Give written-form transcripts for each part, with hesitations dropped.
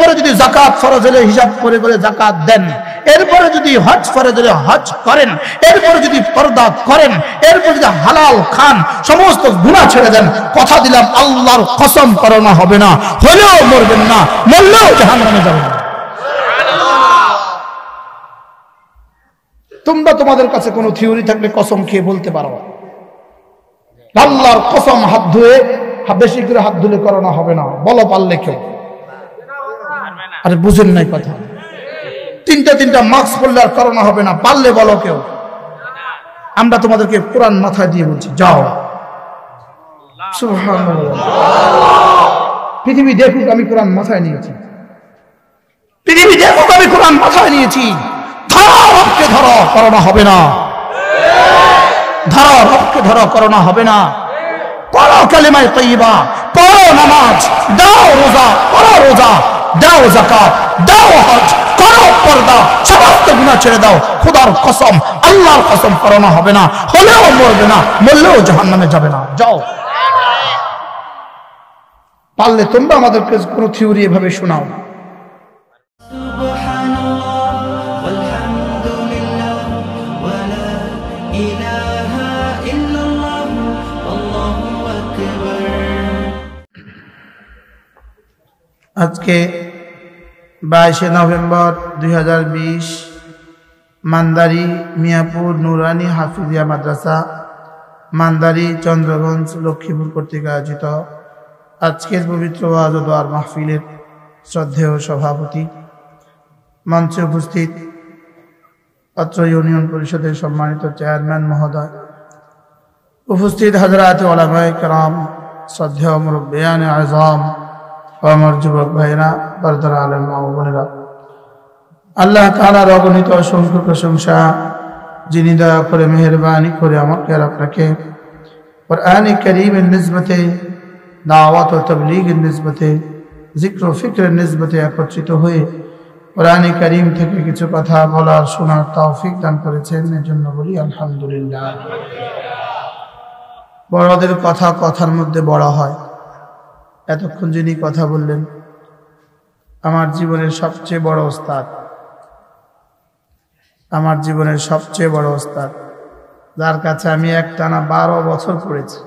এরপরে যদি যাকাত ফরজ হলে হিসাব করে করে যাকাত দেন, এরপরে যদি হজ ফরজ হলে হজ করেন, এরপরে যদি পর্দা করেন, এরপরে যদি হালাল খান, সমস্ত গুনাহ ছেড়ে দেন, কথা দিলাম আল্লাহর কসম করোনা হবে না, হলেও মরবেন না, মরলেও জাহান্নামে যাবেন। তোমরা তোমাদের কাছে কোনো থিওরি থাকলে কসম খেয়ে বলতে পারো, আল্লাহর কসম হাত ধুয়ে, বেশি করে হাত ধুলে করোনা হবে না, বলো পারলে কেউ। আরে বুঝেন নাই কথা, তিনটা মাস্ক পরলে আর করোনা হবে না, পারলে বলো কেউ। আমরা তোমাদেরকে কোরআন মাথায় দিয়ে বলছি, যাও। সুবহানাল্লাহ। পৃথিবী দেখুক আমি কোরআন মাথায় নিয়েছি, পৃথিবী দেখুক আমি কোরআন মাথায় নিয়েছি। ধরো রবকে ধরো, করোনা হবে না। ধরো রবকে ধরো, করোনা হবে না। পড়ো কালিমায়ে তাইয়্যিবা, পড়ো নামাজ, দাও রোজা, করো রোজা, দাও যাকাত, দাও হজ, করো পর্দা, সমস্ত গুনাহ ছেড়ে দাও। খোদার কসম, আল্লাহর কসম, করোনা হবে না, হলেও মরবে না, মরলেও জাহান্নামে যাবে না। যাও। পারলে তোমরা আমাদেরকে কোনো থিওরি এভাবে শোনাও। আজকে 22 নভেম্বর 2020 মান্দারি মিয়াপুর নুরানি হাফিজিয়া মাদ্রাসা, মান্দারি চন্দ্রগঞ্জ, লক্ষ্মীপুর কর্তৃক আয়োজিত আজকের পবিত্র ওয়াজ ও দোয়ার মাহফিলের শ্রদ্ধেয় সভাপতি, মঞ্চে উপস্থিত অত্র ইউনিয়ন পরিষদের সম্মানিত চেয়ারম্যান মহোদয়, উপস্থিত হযরত উলামায়ে কেরাম, শ্রদ্ধেয় মুরব্বিয়ানে আযম, আমার যুবক ভাইরা, বরদার আলেম মা ও বোনেরা, আল্লাহ তাআলার অগণিত অসংখ্য প্রশংসা, যিনি দয়া করে মেহেরবানি করে আমাকে আর আপনাকে কুরআনে কারীমের নিসবতে, দাওয়াত ও তাবলীগের নিসবতে, জিক্র ও ফিকরের নিসবতে একত্রিত হয়ে কুরআনে কারীম থেকে কিছু কথা বলার শোনার তৌফিক দান করেছেন, এর জন্য বলি আলহামদুলিল্লাহ। বড়দের কথা কথার মধ্যে বড় হয়। এতক্ষণ যিনি কথা বললেন আমার জীবনের সবচেয়ে বড় ওস্তাদ, আমার জীবনের সবচেয়ে বড় ওস্তাদ, যার কাছে আমি একটানা 12 বছর পড়েছি,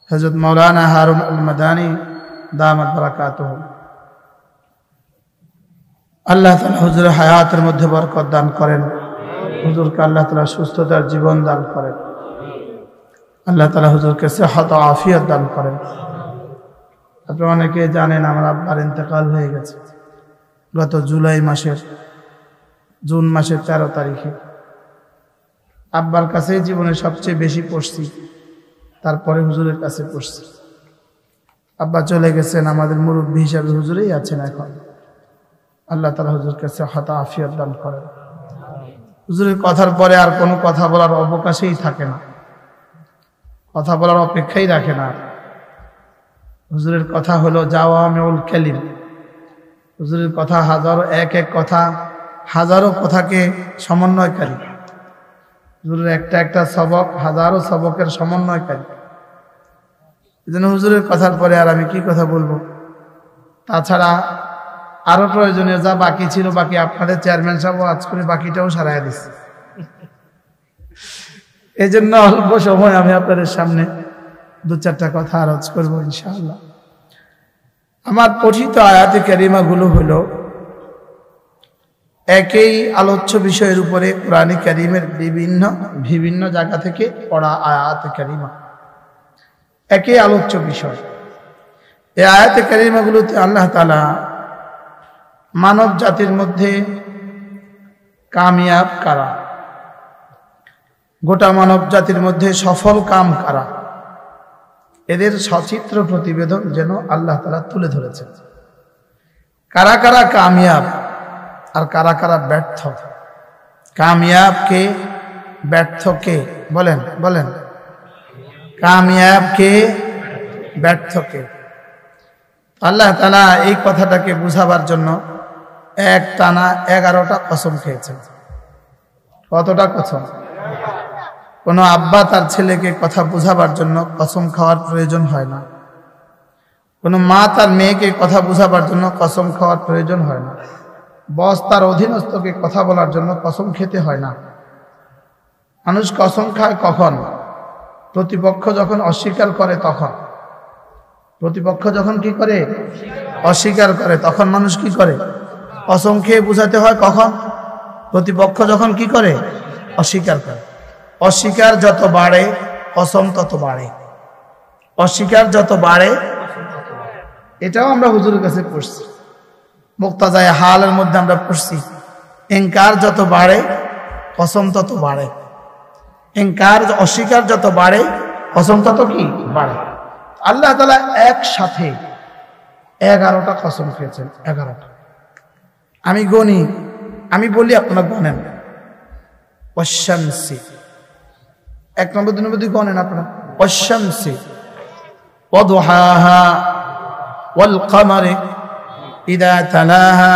হযরত মাওলানা হারুন আল মাদানী দামাত বারাকাতুহু। আল্লাহ তাআলা হুজুরের হায়াতের মধ্যে বরকত দান করেন, হুজুরকে আল্লাহ তাআলা সুস্থতার জীবন দান করেন, আল্লাহ তাআলা হুজুরকে সেহত ও আফিয়ত দান করেন। আপনারা অনেকে জানেন আমার আব্বার ইন্তেকাল হয়ে গেছে গত জুন মাসের 13 তারিখে। আব্বার কাছে জীবনে সবচেয়ে বেশি পড়ছি, তারপরে হুজুরের কাছে পড়ছি। আব্বা চলে গেছেন, আমাদের মুরব্বী হিসাবে হুজুরেই আছেন এখন। আল্লাহ তাআলা হুজুরকে সেহত ও আফিয়ত দান করেন। হুজুরের কথার পরে আর কোনো কথা বলার অবকাশই থাকে না, কথা বলার অপেক্ষাই রাখে না। হুজুরের কথা হলো জাওয়ামিউল কালিম। হুজুরের কথা হাজারো, এক কথা হাজারো কথাকে সমন্বয়কারী। হুজুরের একটা সবক হাজারো সবকের সমন্বয়কারী। এজন্য হুজুরের কথার পরে আর আমি কি কথা বলবো। তাছাড়া আরো প্রয়োজনীয় যা বাকি ছিল, বাকি আপনাদের চেয়ারম্যান সাহেব আজ করে বাকিটাও সারাইয়া দিচ্ছে। এই জন্য অল্প সময় আমি আপনাদের সামনে 2-4টা কথা আরজ করবো ইনশাআল্লাহ। আমার পঠিত আয়াতে কারিমা গুলো হলো একই আলোচ্য বিষয়ের উপরে কোরআনে কারিমের বিভিন্ন জায়গা থেকে পড়া আয়াতে কারিমা, একই আলোচ্য বিষয়। এই আয়াতে কারিমা গুলোতে আল্লাহ তাআলা মানব জাতির মধ্যে কামিয়াব কারা, গোটা মানব জাতির মধ্যে সফল কাম কারা, এদের সচিত্র প্রতিবেদন যেন আল্লাহ তাআলা তুলে ধরেছেন। কারা কারা কামিয়াব আর কারা কারা ব্যর্থ। কামিয়াব কে, ব্যর্থ কে? বলেন বলেন। কামিয়াব কে, ব্যর্থ কে? আল্লাহ তাআলা এই কথাটাকে বুঝাবার জন্য এক টানা 11টা কসম খেয়েছেন। কতটা কসম? কোনো আব্বা তার ছেলেকে কথা বোঝাবার জন্য কসম খাওয়ার প্রয়োজন হয় না। কোনো মা তার মেয়েকে কথা বোঝাবার জন্য কসম খাওয়ার প্রয়োজন হয় না। বস তার অধীনস্থকে কথা বলার জন্য কসম খেতে হয় না। মানুষ কসম খায় কখন? প্রতিপক্ষ যখন অস্বীকার করে তখন। প্রতিপক্ষ যখন কি করে? অস্বীকার করে, তখন মানুষ কি করে? কসম খেয়ে বোঝাতে হয় কখন? প্রতিপক্ষ যখন কি করে? অস্বীকার করে। অস্বীকার যত বাড়ে কসম তত বাড়ে। অস্বীকার যত বাড়ে, এটাও আমরা হুজুরের কাছে পড়ছি, মুক্তাজায়ে হালের মধ্যে আমরা পড়ছি, ইনকার যত বাড়ে কসম তত বাড়ে। ইনকার, অস্বীকার যত বাড়ে কসম তত কি বাড়ে। আল্লাহ তাআলা একসাথে 11টা কসম খেয়েছেন। 11টা। আমি গনি, আমি বলি আপনারা গনেন। ওয়াশ-শামসি, 1 নম্বর 2 নম্বর 2 গনেন আপনারা। ওয়াশ-শামসি ওয়া দুহাহা ওয়াল কমারি ইযা তালাহা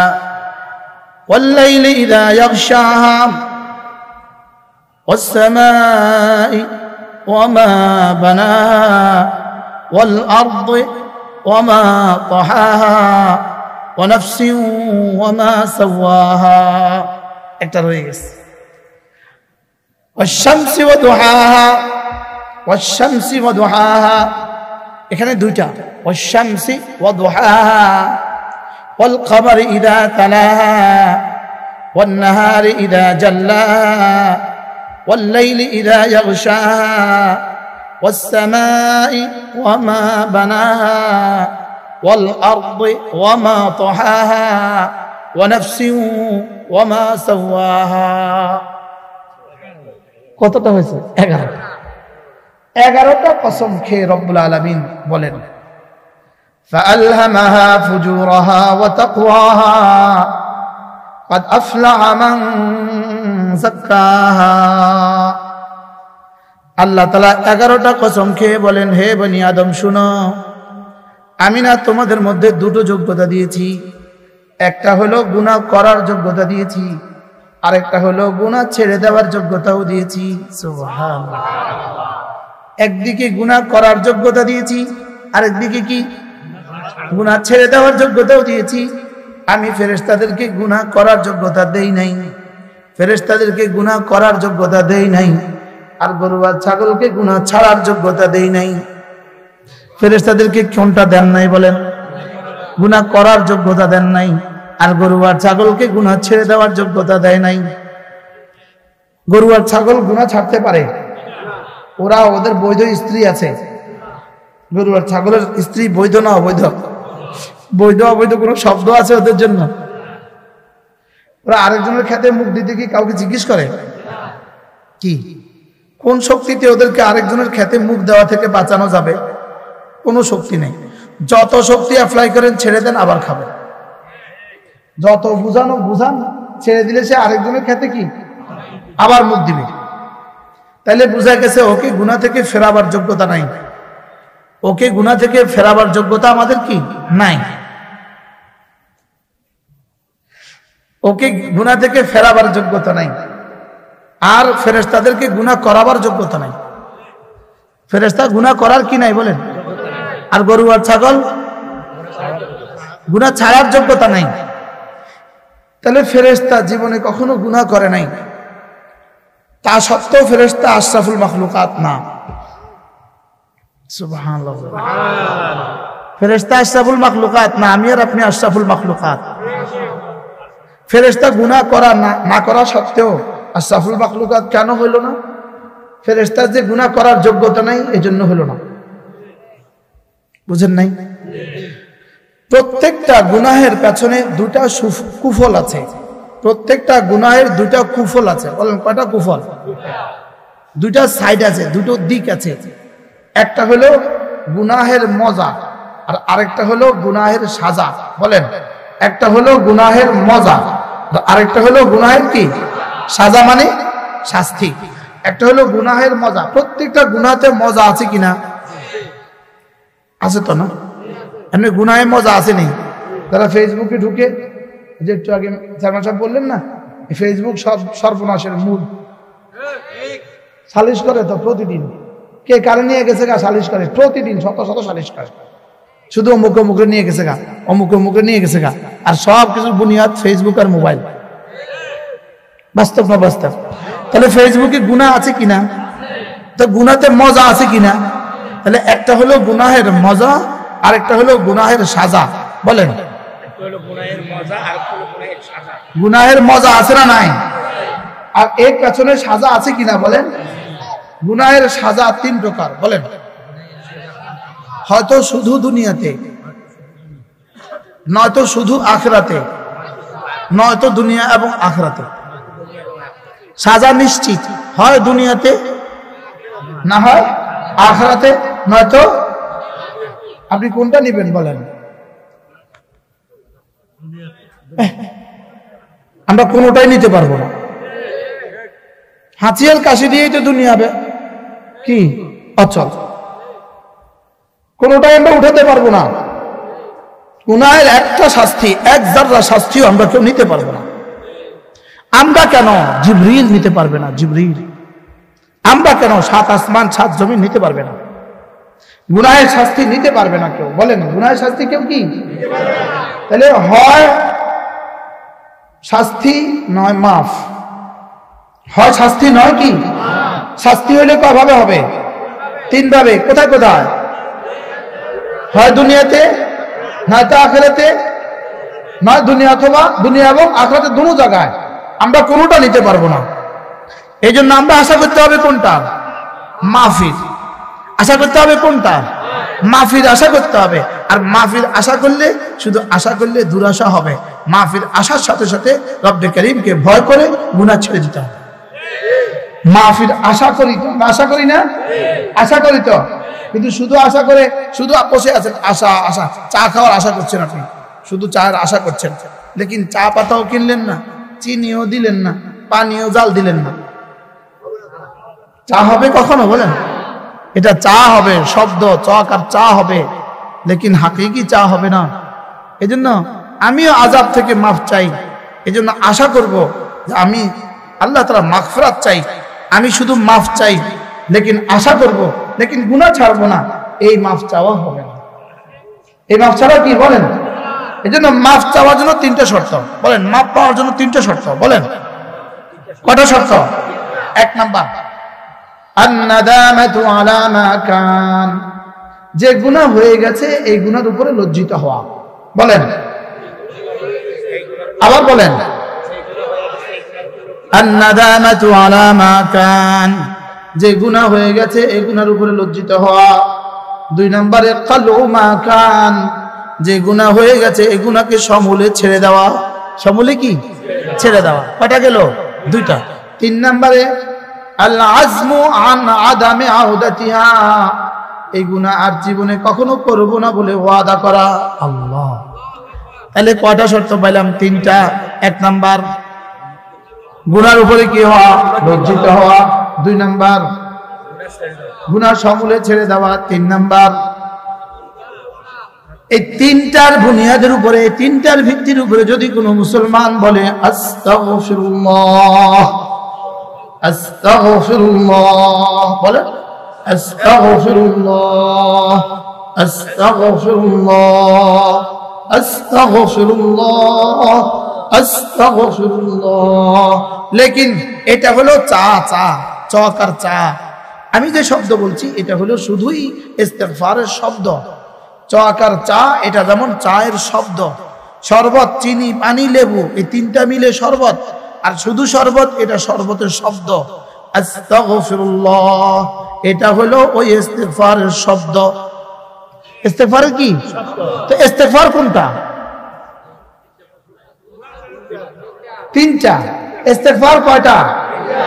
ওয়াল লাইলি ইযা ইয়াগশাহা ওয়াস সামাই ওয়া মা বানাহা ওয়াল আরদি ওয়া মা তাহাহা ওয়া নাফসিন ওয়া মা সাওয়াহা। একটা রয়ে গেছে। ওয়াশ-শামসি ওয়া দুহাহা, ওয়াশ-শামসি ওয়া দুহাহা, এখানে দুইটা। ওয়াশ-শামসি ওয়া দুহাহা ওয়াল কমারি ইযা তালাহা ওয়ান নাহারি ইযা জাল্লাহা ওয়াল লাইলি ইযা ইয়াগশাহা ওয়াস সামাই ওয়া মা বানাহা ওয়াল আরদি ওয়া মা তাহাহা ওয়া নাফসিন ওয়া মা সাওয়াহা। কতটা হয়েছে? 11টা। 11টা কসম খেয়ে রব্বুল আলামিন বলেন, فألهمها فجورها وتقواها قد أفلح من زكاها। আল্লাহ তাআলা 11টা কসম খেয়ে বলেন, হে বনি আদম শুনো, আমি না তোমাদের মধ্যে 2টো যোগ্যতা দিয়েছি। একটা হলো গুনাহ করার যোগ্যতা দিয়েছি, আরেকটা হলো গুনাহ ছেড়ে দেওয়ার যোগ্যতাও দিয়েছি। সুবহানাল্লাহ। একদিকে গুনাহ করার যোগ্যতা দিয়েছি, আরেকদিকে কি? গুনাহ ছেড়ে দেওয়ার যোগ্যতাও দিয়েছি। আমি ফেরেশতাদেরকে গুনাহ করার যোগ্যতা দেই নাই, ফেরেশতাদেরকে গুনাহ করার যোগ্যতা দেই নাই, আর গরু আর ছাগলকে গুনাহ ছাড়ার যোগ্যতা দেই নাই। ফেরেশতাদেরকে কোনটা দেন নাই বলেন? গুনাহ করার যোগ্যতা দেন নাই, আর গরু আর ছাগলকে গুনাহ ছেড়ে দেওয়ার যোগ্যতা দেয় নাই। গরু আর ছাগল গুনাহ ছাড়তে পারে, ওরা, ওদের বৈধ স্ত্রী আছে। গরু আর ছাগলের স্ত্রী বৈধ না অবৈধ? বৈধ অবৈধ কোনো শব্দ আছে ওদের জন্য? ওরা আরেকজনের খেতে মুখ দিতে কি কাউকে জিজ্ঞেস করে? কি কোন শক্তিতে ওদেরকে আরেকজনের খেতে মুখ দেওয়া থেকে বাঁচানো যাবে? কোনো শক্তি নেই। যত শক্তি অ্যাপ্লাই করেন ছেড়ে দেন, আবার খাবেন। যত বুঝানো বুঝান, ছেড়ে দিলে সে আরেকজনের খেতে কি আবার মুখ দিবে। তাইলে বোঝা গেছে ওকে গুনাহ থেকে ফেরাবার যোগ্যতা নাই। ওকে গুনাহ থেকে ফেরাবার যোগ্যতা আমাদের কি নাই। ওকে গুনাহ থেকে ফেরাবার যোগ্যতা নাই, আর ফেরেশতাদেরকে গুনাহ করাবার যোগ্যতা নাই। ফেরেশতা গুনাহ করার কি নাই বলেন? আর গরু আর ছাগল গুনাহ ছাড়ার যোগ্যতা নাই। তাহলে ফেরেশতা জীবনে কখনো গুনাহ করে নাই, তা সত্ত্বেও ফেরেশতা আশরাফুল মাখলুকাত না। সুবহানাল্লাহ। ফেরেশতা আশরাফুল মাখলুকাত না, আমি আর আপনি আশরাফুল মাখলুকাত। ফেরেশতা গুনাহ করা না করা সত্ত্বেও আশরাফুল মাখলুকাত কেন হইল না? ফেরেশতার যে গুনাহ করার যোগ্যতা নাই, এজন্য হইল না। বুঝেন নাই? প্রত্যেকটা গুনাহের পেছনে 2টা কুফল আছে। প্রত্যেকটা গুনাহের 2টা কুফল আছে। বলেন কয়টা কুফল? 2টা সাইড আছে, 2টো দিক আছে। একটা হলো গুনাহের মজা, আর আরেকটা হলো গুনাহের সাজা। বলেন, একটা হলো গুনাহের মজা, আর আরেকটা হলো গুনাহের কি সাজা, মানে শাস্তি। একটা হলো গুনাহের মজা। প্রত্যেকটা গুনাহতে মজা আছে কিনা? আছে তো না? এমনি গুনাহে মজা আসেনি? তারা ফেসবুকে ঢুকে, যে একটু আগে চেয়ারম্যান সাহেব বললেন না, ফেসবুক সর্বনাশের মূল। সালিশ করে তো প্রতিদিন, কে কারে নিয়ে গেছে গা সালিশ করে প্রতিদিন, শত শত সালিশ করে। শুধু অমুক অমুকে নিয়ে গেছে গা, অমুক অমুকে নিয়ে গেছে গা, আর সব কিছু বুনিয়াদ ফেসবুক আর মোবাইল। বাস্তব না বাস্তব? তাহলে ফেসবুকে গুনাহ আছে কিনা? তো গুনাহতে মজা আছে কিনা? তাহলে একটা হলো গুনাহের মজা, আর একটা হলো গুনাহের সাজা। বলেন, গুনাহের মজা আছে না নাই? আর এর পেছনে সাজা আছে কিনা বলেন? গুনাহের সাজা 3 প্রকার। বলেন, হয়তো শুধু দুনিয়াতে, নয়তো শুধু আখিরাতে, নয়তো দুনিয়া এবং আখিরাতে। সাজা নিশ্চিত, হয় দুনিয়াতে, না হয় আখিরাতে, নয়তো। আপনি কোনটা নেবেন বলেন? আমরা কোনোটাই নিতে পারবো না। হাঁচিয়াল কাশি দিয়েই তো দুনিয়া কি অচল, কোনোটাই আমরা উঠাতে পারবো না। গুনাহের একটা শাস্তি, এক জাররা শাস্তিও আমরা কেউ নিতে পারবো না। আমরা কেন? জিবরিল নিতে পারবে না, জিবরিল। আমরা কেন? 7 আসমান 7 জমিন নিতে পারবে না। গুনাহের শাস্তি নিতে পারবে না কেউ। বলেন, গুনাহের শাস্তি কেউ কি নিতে পারবে না? তাহলে হয় শাস্তি নয় মাফ, হয় শাস্তি নয় কি শাস্তি। হইলে কয় ভাবে হবে? 3 ভাবে। কোথায় কোথায়? হয় দুনিয়াতে, নয়তো আখিরাতে, নয় দুনিয়া অথবা দুনিয়া এবং আখিরাতে, দুটো জায়গায়। আমরা কোনোটা নিতে পারবো না। এই জন্য আমরা আশা করতে হবে কোনটা? মাফির। আশা করতে হবে কোনটা? মাফির আশা করতে হবে। আর মাফির আশা করলে, শুধু আশা করলে দুরাশা হবে। মাফির আশার সাথে সাথে রব্বে কারীমকে ভয় করে গুনাহ ছেড়ে দিতে হবে। মাফির আশা করি তো, আশা করি না? আশা করি তো, কিন্তু শুধু আশা করে শুধু বসে আছেন। আশা আশা, চা খাওয়ার আশা করছেন আপনি, শুধু চায়ের আশা করছেন, লেকিন চা পাতাও কিনলেন না, চিনিও দিলেন না, পানিও জাল দিলেন না। চা হবে কখনো? বলেন, এটা চা হবে, শব্দ চক আর চা হবে, লেকিন হাকিকি চা হবে না। এজন্য আমিও আযাব থেকে মাফ চাই। এজন্য আশা করব যে আমি আল্লাহ তাআলা মাগফিরাত চাই। আমি শুধু মাফ চাই, লেকিন আশা করব, লেকিন গুনাহ ছাড়বো না। এই মাফ চাওয়া হবে না। এই মাফ ছাড়া কি? বলেন। এজন্য মাফ চাওয়ার জন্য 3টা শর্ত। বলেন, মাফ পাওয়ার জন্য 3টা শর্ত। বলেন, কয়টা শর্ত? 1 নাম্বার, আন-নাদামাতু আলা মা কান, যে গুনাহ হয়ে গেছে এই গুনার উপরে লজ্জিত হওয়া। বলেন, আবার বলেন, আন-নাদামাতু আলা মা কান, যে গুনাহ হয়ে গেছে এই গুনার উপরে লজ্জিত হওয়া। 2 নম্বরে কালউ মা কান, যে গুনাহ হয়ে গেছে এই গুনাহকে সমূলে ছেড়ে দেওয়া। সমূলে কি? ছেড়ে দেওয়া। কয়টা গেল? 2টা। 3 নম্বরে আল আজমু আন আদামে আউদাতিহা, এই গুনাহ আর জীবনে কখনো করব না বলে ওয়াদা করা। আল্লাহ, তাহলে কয়টা শর্ত পাইলাম? 3টা। 1 নাম্বার গুনার উপরে কি হওয়া? লজ্জিত হওয়া। 2 নাম্বার গুনাহ সমূলে ছেড়ে দেওয়া। 3 নাম্বার। এই 3টার বুনিয়াদের উপরে, 3টার ভিত্তির উপরে যদি কোনো মুসলমান বলে আস্তাগফিরুল্লাহ, আস্তাগফিরুল্লাহ, বলে আস্তাগফিরুল্লাহ, আস্তাগফিরুল্লাহ, আস্তাগফিরুল্লাহ, আস্তাগফিরুল্লাহ, লেকিন এটা হলো চা চা, চক আর চা। আমি যে শব্দ বলছি এটা হলো শুধুই ইস্তেগফারের শব্দ। চক আর চা এটা যেমন চায়ের শব্দ। শরবত, চিনি, পানি, লেবু, এই 3টা মিলে শরবত। আর শুধু শরবত, এটা শরবতের শব্দ। আস্তাগফিরুল্লাহ এটা হলো ওই ইস্তেগফারের শব্দ। ইস্তেগফার কি? তো ইস্তেগফার কোনটা? 3টা। ইস্তেগফার কয়টা?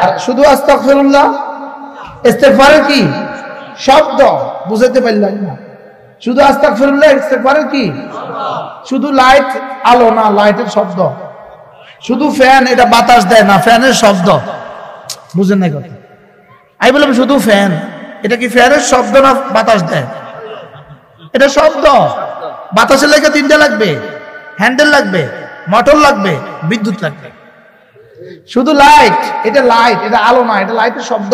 আর শুধু আস্তাগফিরুল্লাহ ইস্তেগফারের কি শব্দ? বুঝাতে পারলাম না। শুধু আস্তাগফিরুল্লাহ ইস্তেগফারের কি? শুধু লাইট আলো না, লাইটের শব্দ। শুধু ফ্যান, এটা বাতাস দেয় না, ফ্যানের শব্দ। বুঝেন না কথা? আমি বললাম শুধু ফ্যান, এটা কি ফ্যানের শব্দ না বাতাস দেয়? এটা শব্দ। বাতাসের লেগে 3টা লাগবে, হ্যান্ডেল লাগবে, মোটর লাগবে, বিদ্যুৎ লাগবে। শুধু লাইট, এটা লাইট, এটা আলো না, এটা লাইটের শব্দ।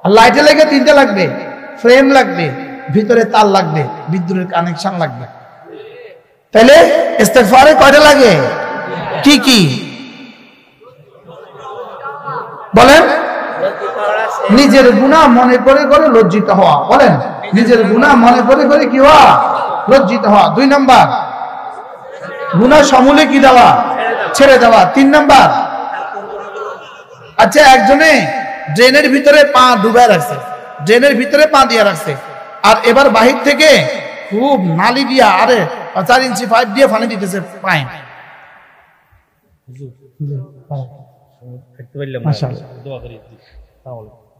আর লাইটের লেগে 3টা লাগবে, ফ্রেম লাগবে, ভিতরে তার লাগবে, বিদ্যুতের কানেকশন লাগবে। তাহলে ইস্তেগফারে কয়টা লাগে? কি কি বলেন? নিজের গুনাহ মনে করে করে লজ্জিত হওয়া। বলেন, নিজের গুনাহ মনে করে করে কি হওয়া? লজ্জিত হওয়া। 2 নাম্বার, গুনাহ সমূলে কি দেওয়া? ছেড়ে দেওয়া। 3 নাম্বার, আচ্ছা একজনে ড্রেনের ভিতরে পা ডুবায় রাখছে, ড্রেনের ভিতরে পা দিয়ে রাখছে, আর এবার বাহির থেকে খুব নালি দিয়া আরে 4 ইঞ্চি পাইপ দিয়ে পানি দিতেছে পায়।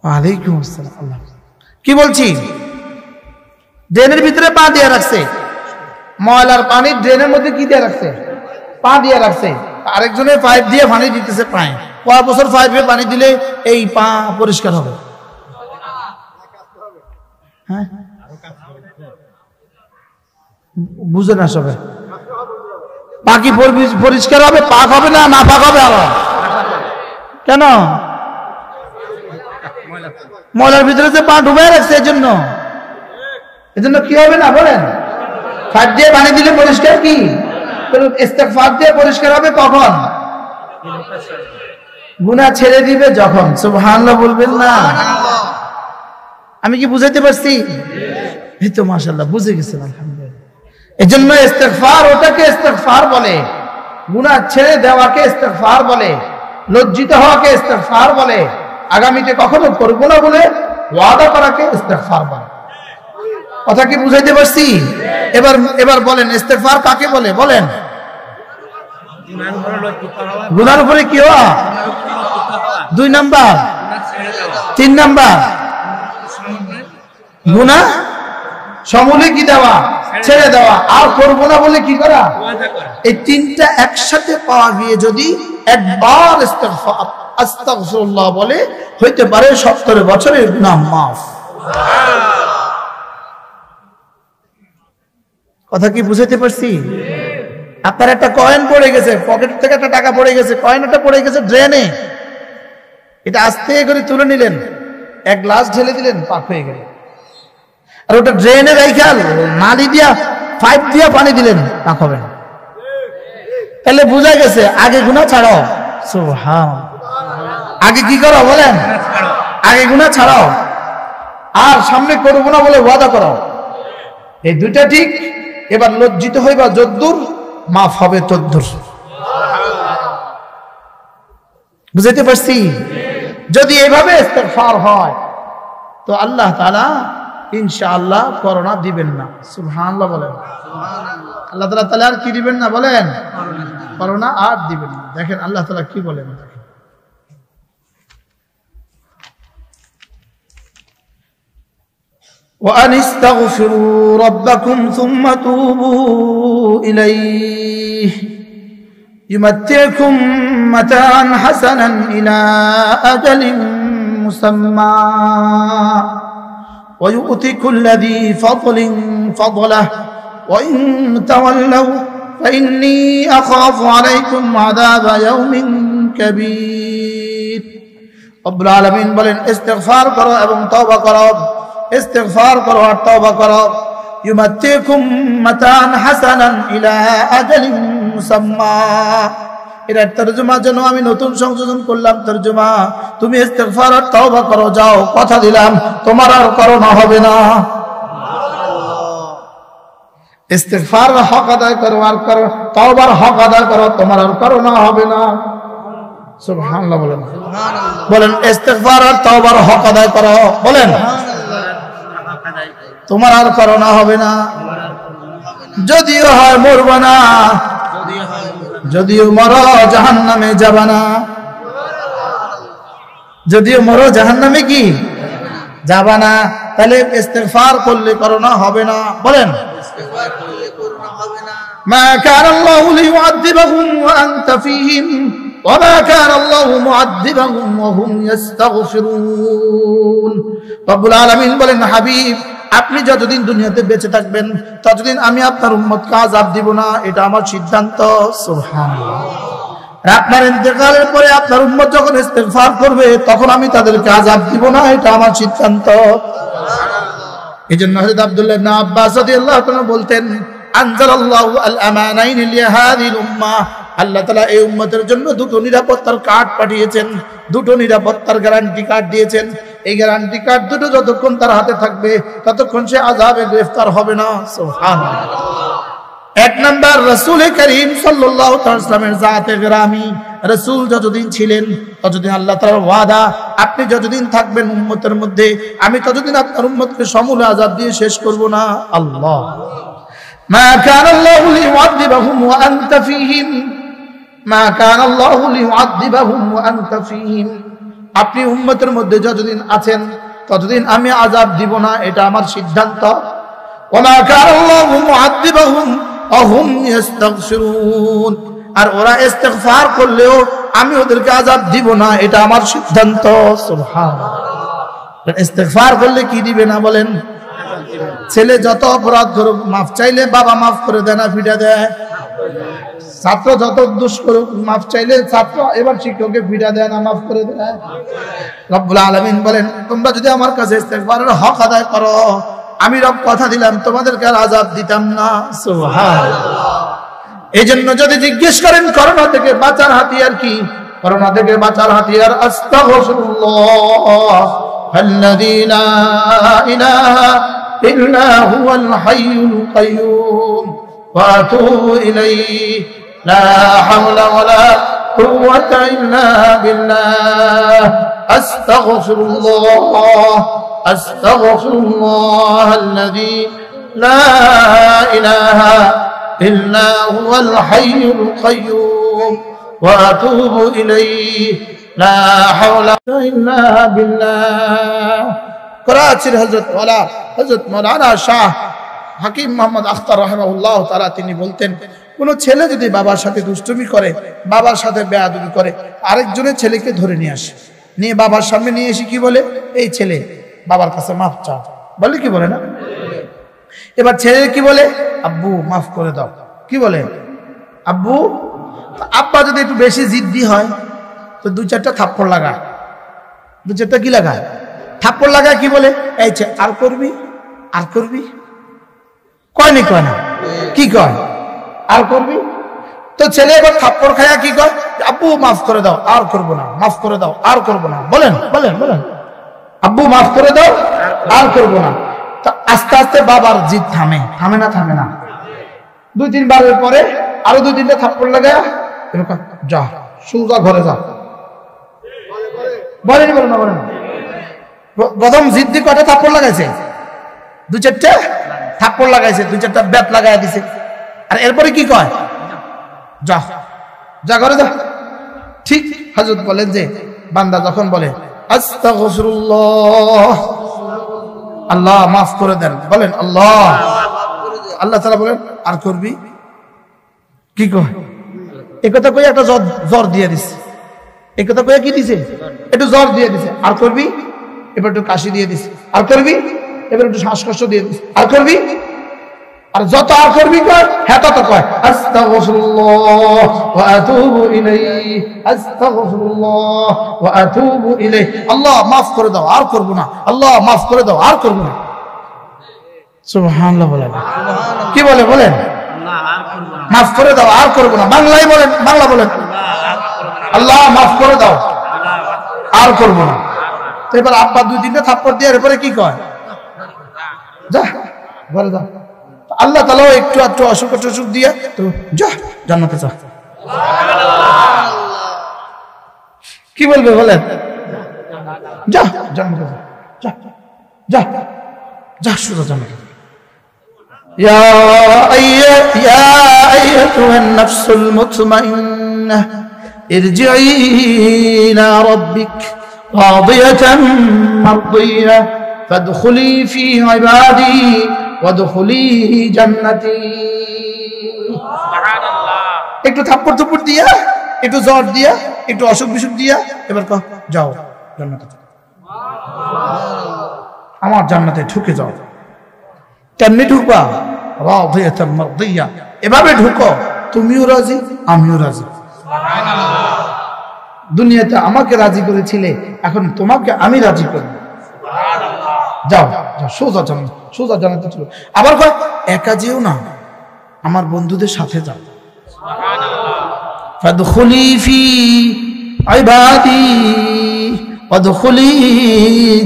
ওয়ালাইকুম আসসালাম। কি বলছি? ড্রেনের ভিতরে পা দিয়ে রাখছে, ময়লার পানি ড্রেনের মধ্যে কি দিয়ে রাখছে? পা দিয়ে রাখছে। আরেকজনের পাইপ দিয়ে পানি দিতেছে পায়। কয় বছর পাইপে পানি দিলে এই পা পরিষ্কার হবে? হ্যাঁ, বুঝে না সবে। বাকি পরিষ্কার হবে, পাক হবে না, না পাক হবে? আরো কেন? ময়লার ভিতরে যে পা ডুবে রাখছে এজন্য কি হবে না? বলেন, পাইপ দিয়ে পানি দিলে পরিষ্কার কি? ইস্তেগফার দিয়ে পরিষ্কার হবে কখন? গুনাহ ছেড়ে দিবে যখন। সুবহানাল্লাহ বলবেন না? আমি কি বুঝাইতে পারছি? এই তো মাশাআল্লাহ বুঝে গেছেন, আলহামদুলিল্লাহ। এজন্য ইস্তেগফার, ওটাকে ইস্তেগফার বলে। গুনাহ ছেড়ে দেওয়াকে ইস্তেগফার বলে, লজ্জিত হওয়াকে ইস্তেগফার বলে, আগামীতে কখনো করব না বলে ওয়াদা করাকে ইস্তেগফার বলে। কথা কি বুঝাইতে পারছি? এবার বলেন ইস্তেগফার কাকে বলে? বলেন। গুনার উপরে কি হওয়া? 2 নাম্বার। 3 নাম্বার, গুনাহ সমূলে কি দেওয়া? ছেড়ে দেওয়া। আর করব না বলে কি করা? এই 3টা একসাথে পাওয়া গিয়ে যদি একবার ইস্তেগফার আস্তাগফিরুল্লাহ বলে, হইতে পারে 70 বছরের গুনাহ মাফ। কথা কি বুঝাইতে পারছি? আপনার একটা কয়েন পড়ে গেছে, পকেট থেকে একটা টাকা পড়ে গেছে, কয়েনটা পড়ে গেছে ড্রেনে, এটা আস্তে করে তুলে নিলেন, 1 গ্লাস ঢেলে দিলেন, পাক হয়ে গেল। আর ওটা ড্রেনে রাইখা নালি দিয়া পাইপ দিয়া পানি দিলেন, পাক হবে না। তাহলে বুঝা গেছে আগে গুনাহ ছাড়াও। সুবহানাল্লাহ। আগে কি করো? বলেন, আগে গুনাহ ছাড়াও, আর সামনে করব না বলে ওয়াদা করো। এই 2টা ঠিক। এবার লজ্জিত হইবা যদ্দুর, মাফ হবে তদ্দুর। বুঝাইতে পারছি? যদি এইভাবে ইস্তেগফার হয় তো আল্লাহ তাআলা ইনশাআল্লাহ করোনা দিবেন না। সুবহানাল্লাহ বলেন। আল্লাহ তাআলা আর কি দিবেন না? বলেন, করোনা আর দিবেন না। দেখেন আল্লাহ তাআলা কি বলেন। وأن استغفروا ربكم ثم توبوا إليه يمتعكم متاعا حسنا إلى أجل مسمى ويؤتي كل ذي فضل فضله وإن تولوا فإني أخاف عليكم عذاب يوم كبير. رب العالمين বলেন ইস্তেগফার করো এবং তওবা করো, ইস্তেগফার করো আর তওবা করো। ইউমাত্তিকুম মাতান হাসানান ইলা আজালিন মুসাম্মা। এর তরজমা যেন আমি নতুন সংশোধন করলাম তরজমা, তুমি ইস্তেগফার আর তওবা করো, যাও, কথা দিলাম তোমার আর করোনা হবে না। ইস্তেগফার হক আদায় করো আর করো, তওবার হক আদায় করো, তোমার আর করোনা হবে না। সুবহানাল্লাহ বলেন। বলেন ইস্তেগফার আর তওবার হক আদায় করো, বলেন, তোমার আর করোনা হবে না। যদিও হয় মরবা না, যদিও মরো জাহান্নামে যাবা না, যদিও মরো জাহান্নামে কি যাবা না। তাহলে ইস্তেগফার করলে করোনা হবে না। বলেন মা কানা আল্লাহু লিয়ুআযিবাহুম ওয়া আনতা ফীহিম ওয়া মা কানা আল্লাহু মুআযিবাহুম ওয়া হুম ইস্তাগফিরুন। রব্বুল আলামিন বলেন, হাবিব আপনি যতদিন দুনিয়াতে বেঁচে থাকবেন ততদিন আমি আপনার উম্মতকে আযাব দিব না, এটা আমার সিদ্ধান্ত। সুবহানাল্লাহ। আপনার ইন্তেকালের পরে আপনার উম্মত যখন ইস্তেগফার করবে তখন আমি তাদেরকে আযাব দিব না, এটা আমার সিদ্ধান্ত। এজন্য হযরত আব্দুল্লাহ ইবনে আব্বাস রাদিয়াল্লাহু তাআলা বলতেন, আনজালাল্লাহু আল আমানাইন লিহাযিল উম্মাহ, আল্লাহ তাআলা এই উম্মতের জন্য দুটো নিরাপত্তার কার্ড পাঠিয়েছেন, দুটো নিরাপত্তার গ্যারান্টি কার্ড দিয়েছেন। এই গ্যারান্টি কার্ড দুটো যতক্ষণ তার হাতে থাকবে ততক্ষণ সে আযাবে গ্রেফতার হবে না। সুবহানাল্লাহ। এক নাম্বার, রাসূল করিম সাল্লাল্লাহু আলাইহি ওয়াসাল্লামের জাতে গ্রামী। রাসূল যতদিন ছিলেন ততদিন আল্লাহ তাআলার ওয়াদা, আপনি যতদিন থাকবেন উম্মতের মধ্যে আমি ততদিন আপনার উম্মতকে সমূলে আযাব দিয়ে শেষ করব না। আল্লাহ মা কানা আল্লাহু লিউআযিবাহুম ওয়া আনতা ফীহিম, মা কানা আল্লাহু লিউআযিবাহুম ওয়া আনতা ফীহিম। আপনি উম্মতের মধ্যে যতদিন আছেন ততদিন আমি আযাব দিব না, এটা আমার সিদ্ধান্ত। ওয়া মা কানা আল্লাহু মুআযিবাহুম ওয়া হুম ইস্তাগফিরুন, আর ওরা ইস্তিগফার করলেও আমি ওদেরকে আযাব দিব না, এটা আমার সিদ্ধান্ত। সুবহানাল্লাহ। ইস্তিগফার করলে কি দিবে না বলেন? ছেলে যত অপরাধ করুক মাফ চাইলে বাবা মাফ করে দেয় না পিটা দেয়? ছাত্র যত দোষ করুক মাফ চাইলে ছাত্র এবার শিক্ষককে পিটা দেয় না মাফ করে দেয়? রব্বুল আলামিন বলেন, তোমরা যদি আমার কাছে ইস্তিগফারের হক আদায় করো আমি রব কথা দিলাম তোমাদেরকে আর আযাব দিতাম না। সুবহানাল্লাহ। এই জন্য যদি জিজ্ঞেস করেন করোনা থেকে বাঁচার হাতিয়ার কি, করোনা থেকে বাঁচার হাতিয়ার আস্তাগফিরুল্লাহ আল্লাযী লা ইলাহা ইল্লা হুয়াল হাইয়ুল কাইয়্যুম ওয়া আতুবু ইলাইহি লা হাওলা ওয়ালা কুওয়াতা ইল্লা বিল্লাহ আস্তাগফিরুল্লাহ আস্তাগফিরুল্লাহ আল্লাযী লা ইলাহা إلا هو الحي القيوم وأتوب إليه لا حول إلا بالله। করাচির হযরত মাওলানা শাহ হাকিম মোহাম্মদ আখতার রাহিমাহুল্লাহ তাআলা তিনি বলতেন, কোন ছেলে যদি বাবার সাথে দুষ্টুমি করে, বাবার সাথে বেয়াদবি করে, আরেকজনের ছেলেকে ধরে নিয়ে আসে, নিয়ে বাবার সামনে নিয়ে এসে কি বলে, এই ছেলে বাবার কাছে মাফ চাও, বলে কি বলে না? এবার ছেলে কি বলে, আব্বু মাফ করে দাও। কি বলে আব্বু? আব্বা যদি একটু বেশি জিদ্দি হয় তো দুই চারটা থাপ্পড় লাগায়, দুই চারটা কি লাগায়? থাপ্পড় লাগায়। কি বলে, এই আর করবি, আর করবি, কয় নি কয় না, কি কয় আর করবি? তো ছেলে এবার থাপ্পড় খায়া কি কয়, আব্বু মাফ করে দাও, আর করব না, মাফ করে দাও, আর করব না। বলেন বলেন বলেন, আব্বু মাফ করে দাও, আর করব না। আস্তে আস্তে বাবার জিদ থামে, থামে না? থামে না। দুই তিন বারের পরে আরো দুই তিনটা থাপ্পড় লাগায় এরকম, যা সোজা ঘরে যা। বলেন বলেন না বলেন? প্রথম জিদ্দি কয়টা থাপ্পড় লাগাইছে? দুই চারটে থাপ্পড় লাগাইছে, দুই চারটা ব্যাট লাগাই দিছে। আর এরপরে কি কয়, যা যা ঘরে যা। ঠিক হযরত বলেন যে বান্দা যখন বলে আস্তাগফিরুল্লাহ, আল্লাহ মাফ করে দেন, বলেন আল্লাহ, আল্লাহ তাআলা বলেন আর করবি? কি কয়? এই কথা কই একটা জ্বর দিয়ে দিছে, এই কথা কই কি দিছে, একটু জ্বর দিয়ে দিছে। আর করবি? এবার একটু কাশি দিয়ে দিছে। আর করবি? এবার একটু শ্বাসকষ্ট দিয়ে দিছে। আর করবি? আর যত আর করবি কয়, হ্যাঁ তত কয় আস্তাগফিরুল্লাহ ওয়া আতুবু ইলাইহি, আস্তাগফিরুল্লাহ ওয়া আতুবু ইলাইহি। আল্লাহ মাফ করে দাও, আর করব না, আল্লাহ মাফ করে দাও, আর করব না। সুবহানাল্লাহ বলেন। কি বলে বলেন? মাফ করে দাও, আর করব না। বাংলায় বলেন, বাংলা বলেন, আল্লাহ মাফ করে দাও, আর করব না। তো এবার আব্বা দুই তিনটা থাপ্পড় দিয়ে এরপরে কি কয়, যা ঘরে যা। আল্লাহ তাআলা একটু একটু অসুখ টসুখ দিয়ে তো যা জান্নাতে যা। কি বলবে বলেন? যা জান্নাতে যা, যা যা যা, সোজা জান্নাতে। ইয়া আইয়াতুহান নাফসুল মুতমাইন্নাহ ইরজিই ইলা রাব্বিক রাদিয়াতাম মারদিয়াহ ফাদখুলি ফি ইবাদি ওয়াদখুলি জান্নাতি। সুবহানাল্লাহ। একটু থাপ্পড় থুপ্পড় দিয়া, একটু জ্বর দিয়া, একটু অসুখ বিসুখ দিয়া এবার কহ যাও জান্নাতে, আমার জান্নাতে ঢুকে যাও। কেমনি ঢুকবা? রাদিয়াতাম মারদিয়া, এভাবে ঢুকো তুমিও রাজি আমিও রাজি। সুবহানাল্লাহ। দুনিয়াতে আমাকে রাজি করেছিলে, এখন তোমাকে আমি রাজি করব। সুবহানাল্লাহ। যাও। সোজা জানাতে চলো। আবার কয় একা যেও না, আমার বন্ধুদের সাথে যাও। ফাদখুলি ফি ইবাদি ওয়াদখুলি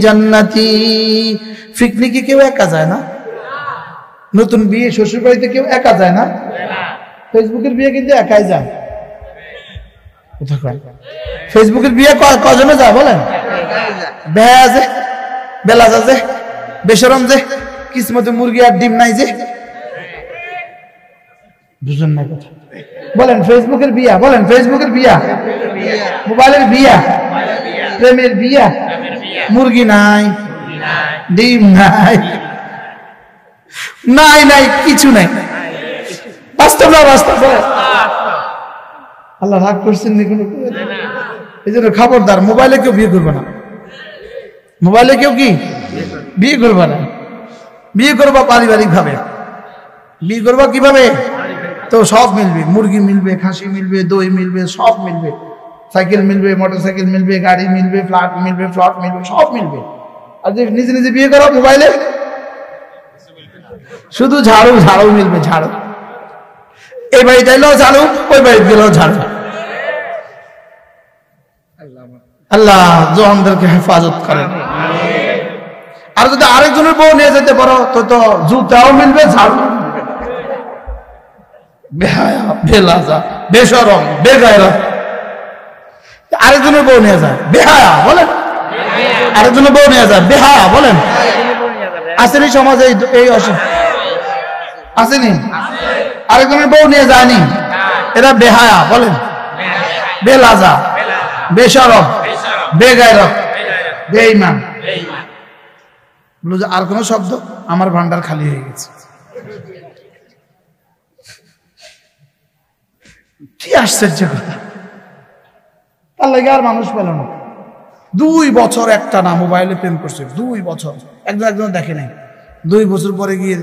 জান্নাতি। পিকনিকে কেউ একা যায় না, নতুন বিয়ে শ্বশুর বাড়িতে কেউ একা যায় না, ফেসবুকের বিয়ে কিন্তু একাই যায়। ফেসবুকের বিয়ে কজনে যায় বলেন? বেহাজে বেলাজ আছে, বেশরম যে, কিসমতে মুরগি আর ডিম নাই যে, বুঝলেন না কথা? বলেন ফেসবুকের বিয়া, বলেন ফেসবুকের বিয়া, মোবাইলের বিয়া, প্রেমের বিয়া, মুরগি নাই, ডিম নাই, নাই নাই কিছু নাই, বাস্তব না বাস্তব। আল্লাহ রাগ করছেন কোনো? এই জন্য খবরদার, মোবাইলে কেউ বিয়ে করবে না, মোবাইলে কেউ কি বিয়ে করবে না। বিয়ে করবা পারিবারিক ভাবে, বিয়ে করবা কিভাবে? তো সব মিলবে, মুরগি মিলবে, খাসি মিলবে, দই মিলবে, সব মিলবে, সাইকেল মিলবে, মোটরসাইকেল মিলবে, গাড়ি মিলবে, ফ্ল্যাট মিলবে, প্লট মিলবে, সব মিলবে। আর যে নিজে নিজে বিয়ে করো মোবাইলে, শুধু ঝাড়ু ঝাড়ু মিলবে, ঝাড়ু। এই বাড়ি যাইলেও ঝাড়ু, ওই বাড়ি গেলেও ঝাড়ু। আল্লাহ জওয়ানদেরকে হেফাজত করেন। আর যদি আরেকজনের বউ নিয়ে যেতে পারো তো তো জুতাও মিলবে, ঝাড়ু মিলবে। বেহায়া, বেলাজা, বেশরম, বেগায়রা। আরেকজনের বউ নিয়ে যায় বেহায়া, বলেন আরেকজনের বউ নিয়ে যায় বেহায়া, বলেন আসেনি সমাজে এই অসুখ আসেনি? আরেকজনের বউ নিয়ে যায়নি, এরা বেহায়া, বলেন বেলাজা, বেশরম, বেগায়রা, বেঈমান। আর কোন শব্দ? আমার ভান্ডার খালি হয়ে গেছে। কি আশ্চর্য কথা! তার লাগে আর মানুষ পেল না। 2 বছর একটা না মোবাইলে প্রেম করছে, 2 বছর, একজন দেখে নাই। 2 বছর পরে গিয়ে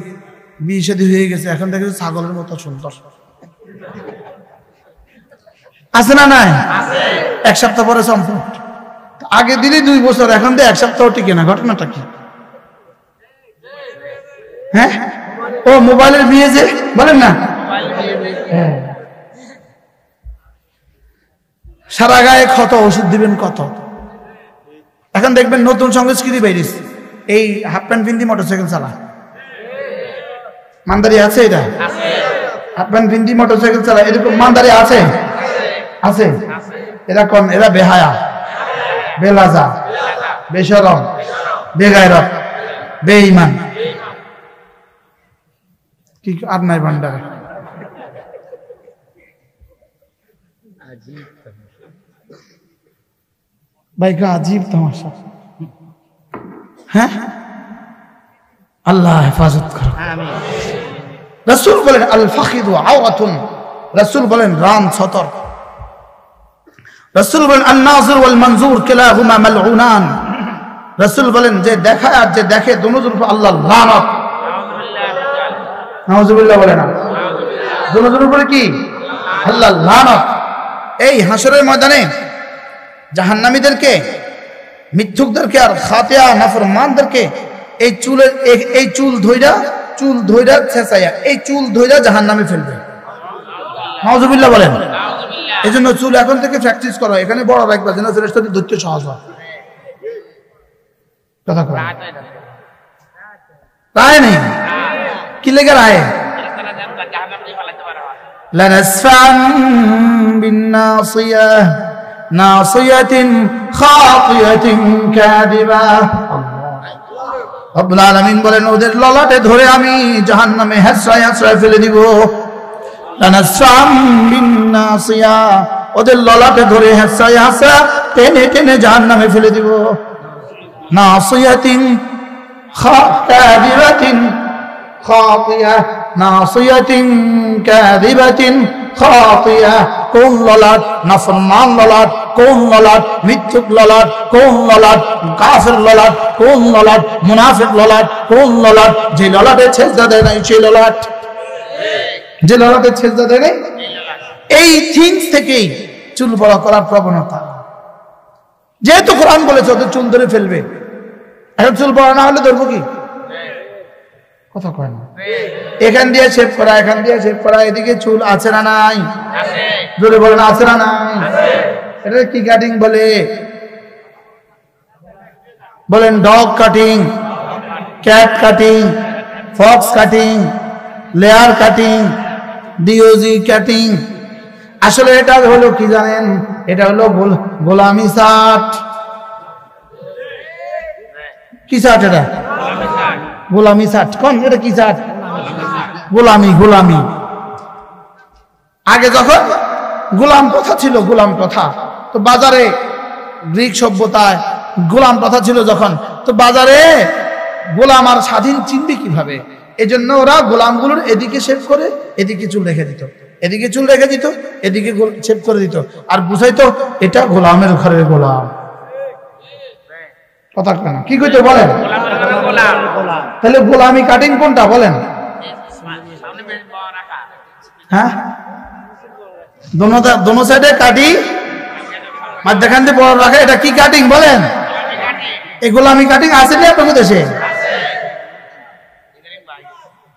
বিয়ে শাদী হয়ে গেছে, এখন দেখে ছাগলের মতো সুন্দর। আছে না নাই? 1 সপ্তাহ পরে সম্পর্ক। আগে দিনই 2 বছর, এখন দিয়ে 1 সপ্তাহ টিকে না। ঘটনাটা কি? হ্যাঁ, ও মোবাইলের বিয়ে যে বলেন না, সারা গায়ে ক্ষত, ওষুধ দিবেন কত। এখন দেখবেন নতুন সংস্কৃতি বেরিয়েছে, এই হাফ প্যান্ট পিন্দি মোটরসাইকেল চালা। মানদারি আছে? এটা হাফ প্যান্ট পিন্দি মোটরসাইকেল চালা, এরকম মানদারি আছে? আছে। এরকম এরা বেহায়া, বেলাজা, বেশরম, বেগায়রত, বেঈমান। কি আর নাই ভান্ডারে? ভাই কা আজীব তামাশা। হ্যাঁ, আল্লাহ হেফাজত করো। রাসূল বলেন আল ফাখিদু আওরাতুন, রাসূল বলেন রান সতর। রাসূল বলেন আন নাযির ওয়াল মানজুর কিলাহুমা মালউনান। রাসূল বলেন যে দেখায় আর যে দেখে দুজনের উপর আল্লাহর লানত। নাউযুবিল্লাহ বলেন না, দুজনের উপরে কি আল্লাহর লানত। এই হাসরের ময়দানে জাহান্নামীদেরকে, মিথ্যুকদেরকে আর খাতিয়া নাফরমানদেরকে এই চুল ধইরা ছেঁচাইয়া, এই চুল ধইরা জাহান্নামে ফেলবে। নাউযুবিল্লাহ বলেন। এই জন্য চুল এখন থেকে প্র্যাকটিস করো, এখানে বড় রাখবা যেন ফেরেশতাদের ধরতে সহজ হয়। কথা কয় রায় নেই, কি লেগে রায়? লানাসফান বিন্নাসিয়া নাসিয়াতিন খাতিয়াতিন কাযিবা। রব্বুল আলামিন বলেন ওদের ললাটে ধরে আমি জাহান্নামে হেঁচড়ায় ফেলে দিব। লানাসফান বিন্নাসিয়া, ওদের ললাটে ধরে হেঁচড়ায় টেনে জাহান্নামে ফেলে দিব। নাসিয়াতিন কাযিবাতিন খাতিয়া, নাসিয়াতিন কাযিবাতিন খাতিয়া। কোন ললাট? নাফরমান ললাট। কোন ললাট? মিথ্যুক ললাট। কোন ললাট? কাফের ললাট। কোন ললাট? মুনাফিক ললাট। কোন ললাট? যে ললাটে সেজদা দেয় নাই সেই ললাট, যে ললাটে সেজদা দেয় নাই। এই থিংস থেকেই চুল বড় করার প্রবণতা। যেহেতু কোরআন বলেছে ওদের চুল ধরে ফেলবে, এখন চুল বড় না হলে ধরবো কি? কথা কয় না, এখান দিয়ে শেভ করা, এখান দিয়ে শেভ করা, এদিকে চুল আছে না নাই? জোরে বলেন আছে না নাই? এটা কি কাটিং বলে? বলেন dog cutting, cat cutting, Fox cutting, layer cutting, DOG cutting. আসলে এটা হলো কি জানেন? এটা হলো গোলামি শার্ট। কি শার্ট এটা? গোলামি শার্ট। কোন এটা কি শার্ট? গোলামি। গোলামি। আগে যখন গোলাম প্রথা ছিল, গোলাম প্রথা, তো বাজারে গ্রিক সভ্যতায় গোলাম প্রথা ছিল যখন, তো বাজারে গোলাম আর স্বাধীন চিনবে কিভাবে? এজন্য ওরা গোলামগুলোর এদিকে শেভ করে এদিকে চুল রেখে দিত, এদিকে চুল রেখে দিত, এদিকে শেভ করে দিত, আর বুঝাইতো এটা গোলামের ঘরের গোলাম। কথা কেন কি কইতো বলেন? তাহলে গোলামি কাটিং কোনটা বলেন? হ্যাঁ, দোনো সাইডে কাটি, মাঝখান দিয়ে বড় রাখা, এটা কি কাটিং বলেন? এই গোলামি কাটিং আছে না আপনাদের দেশে?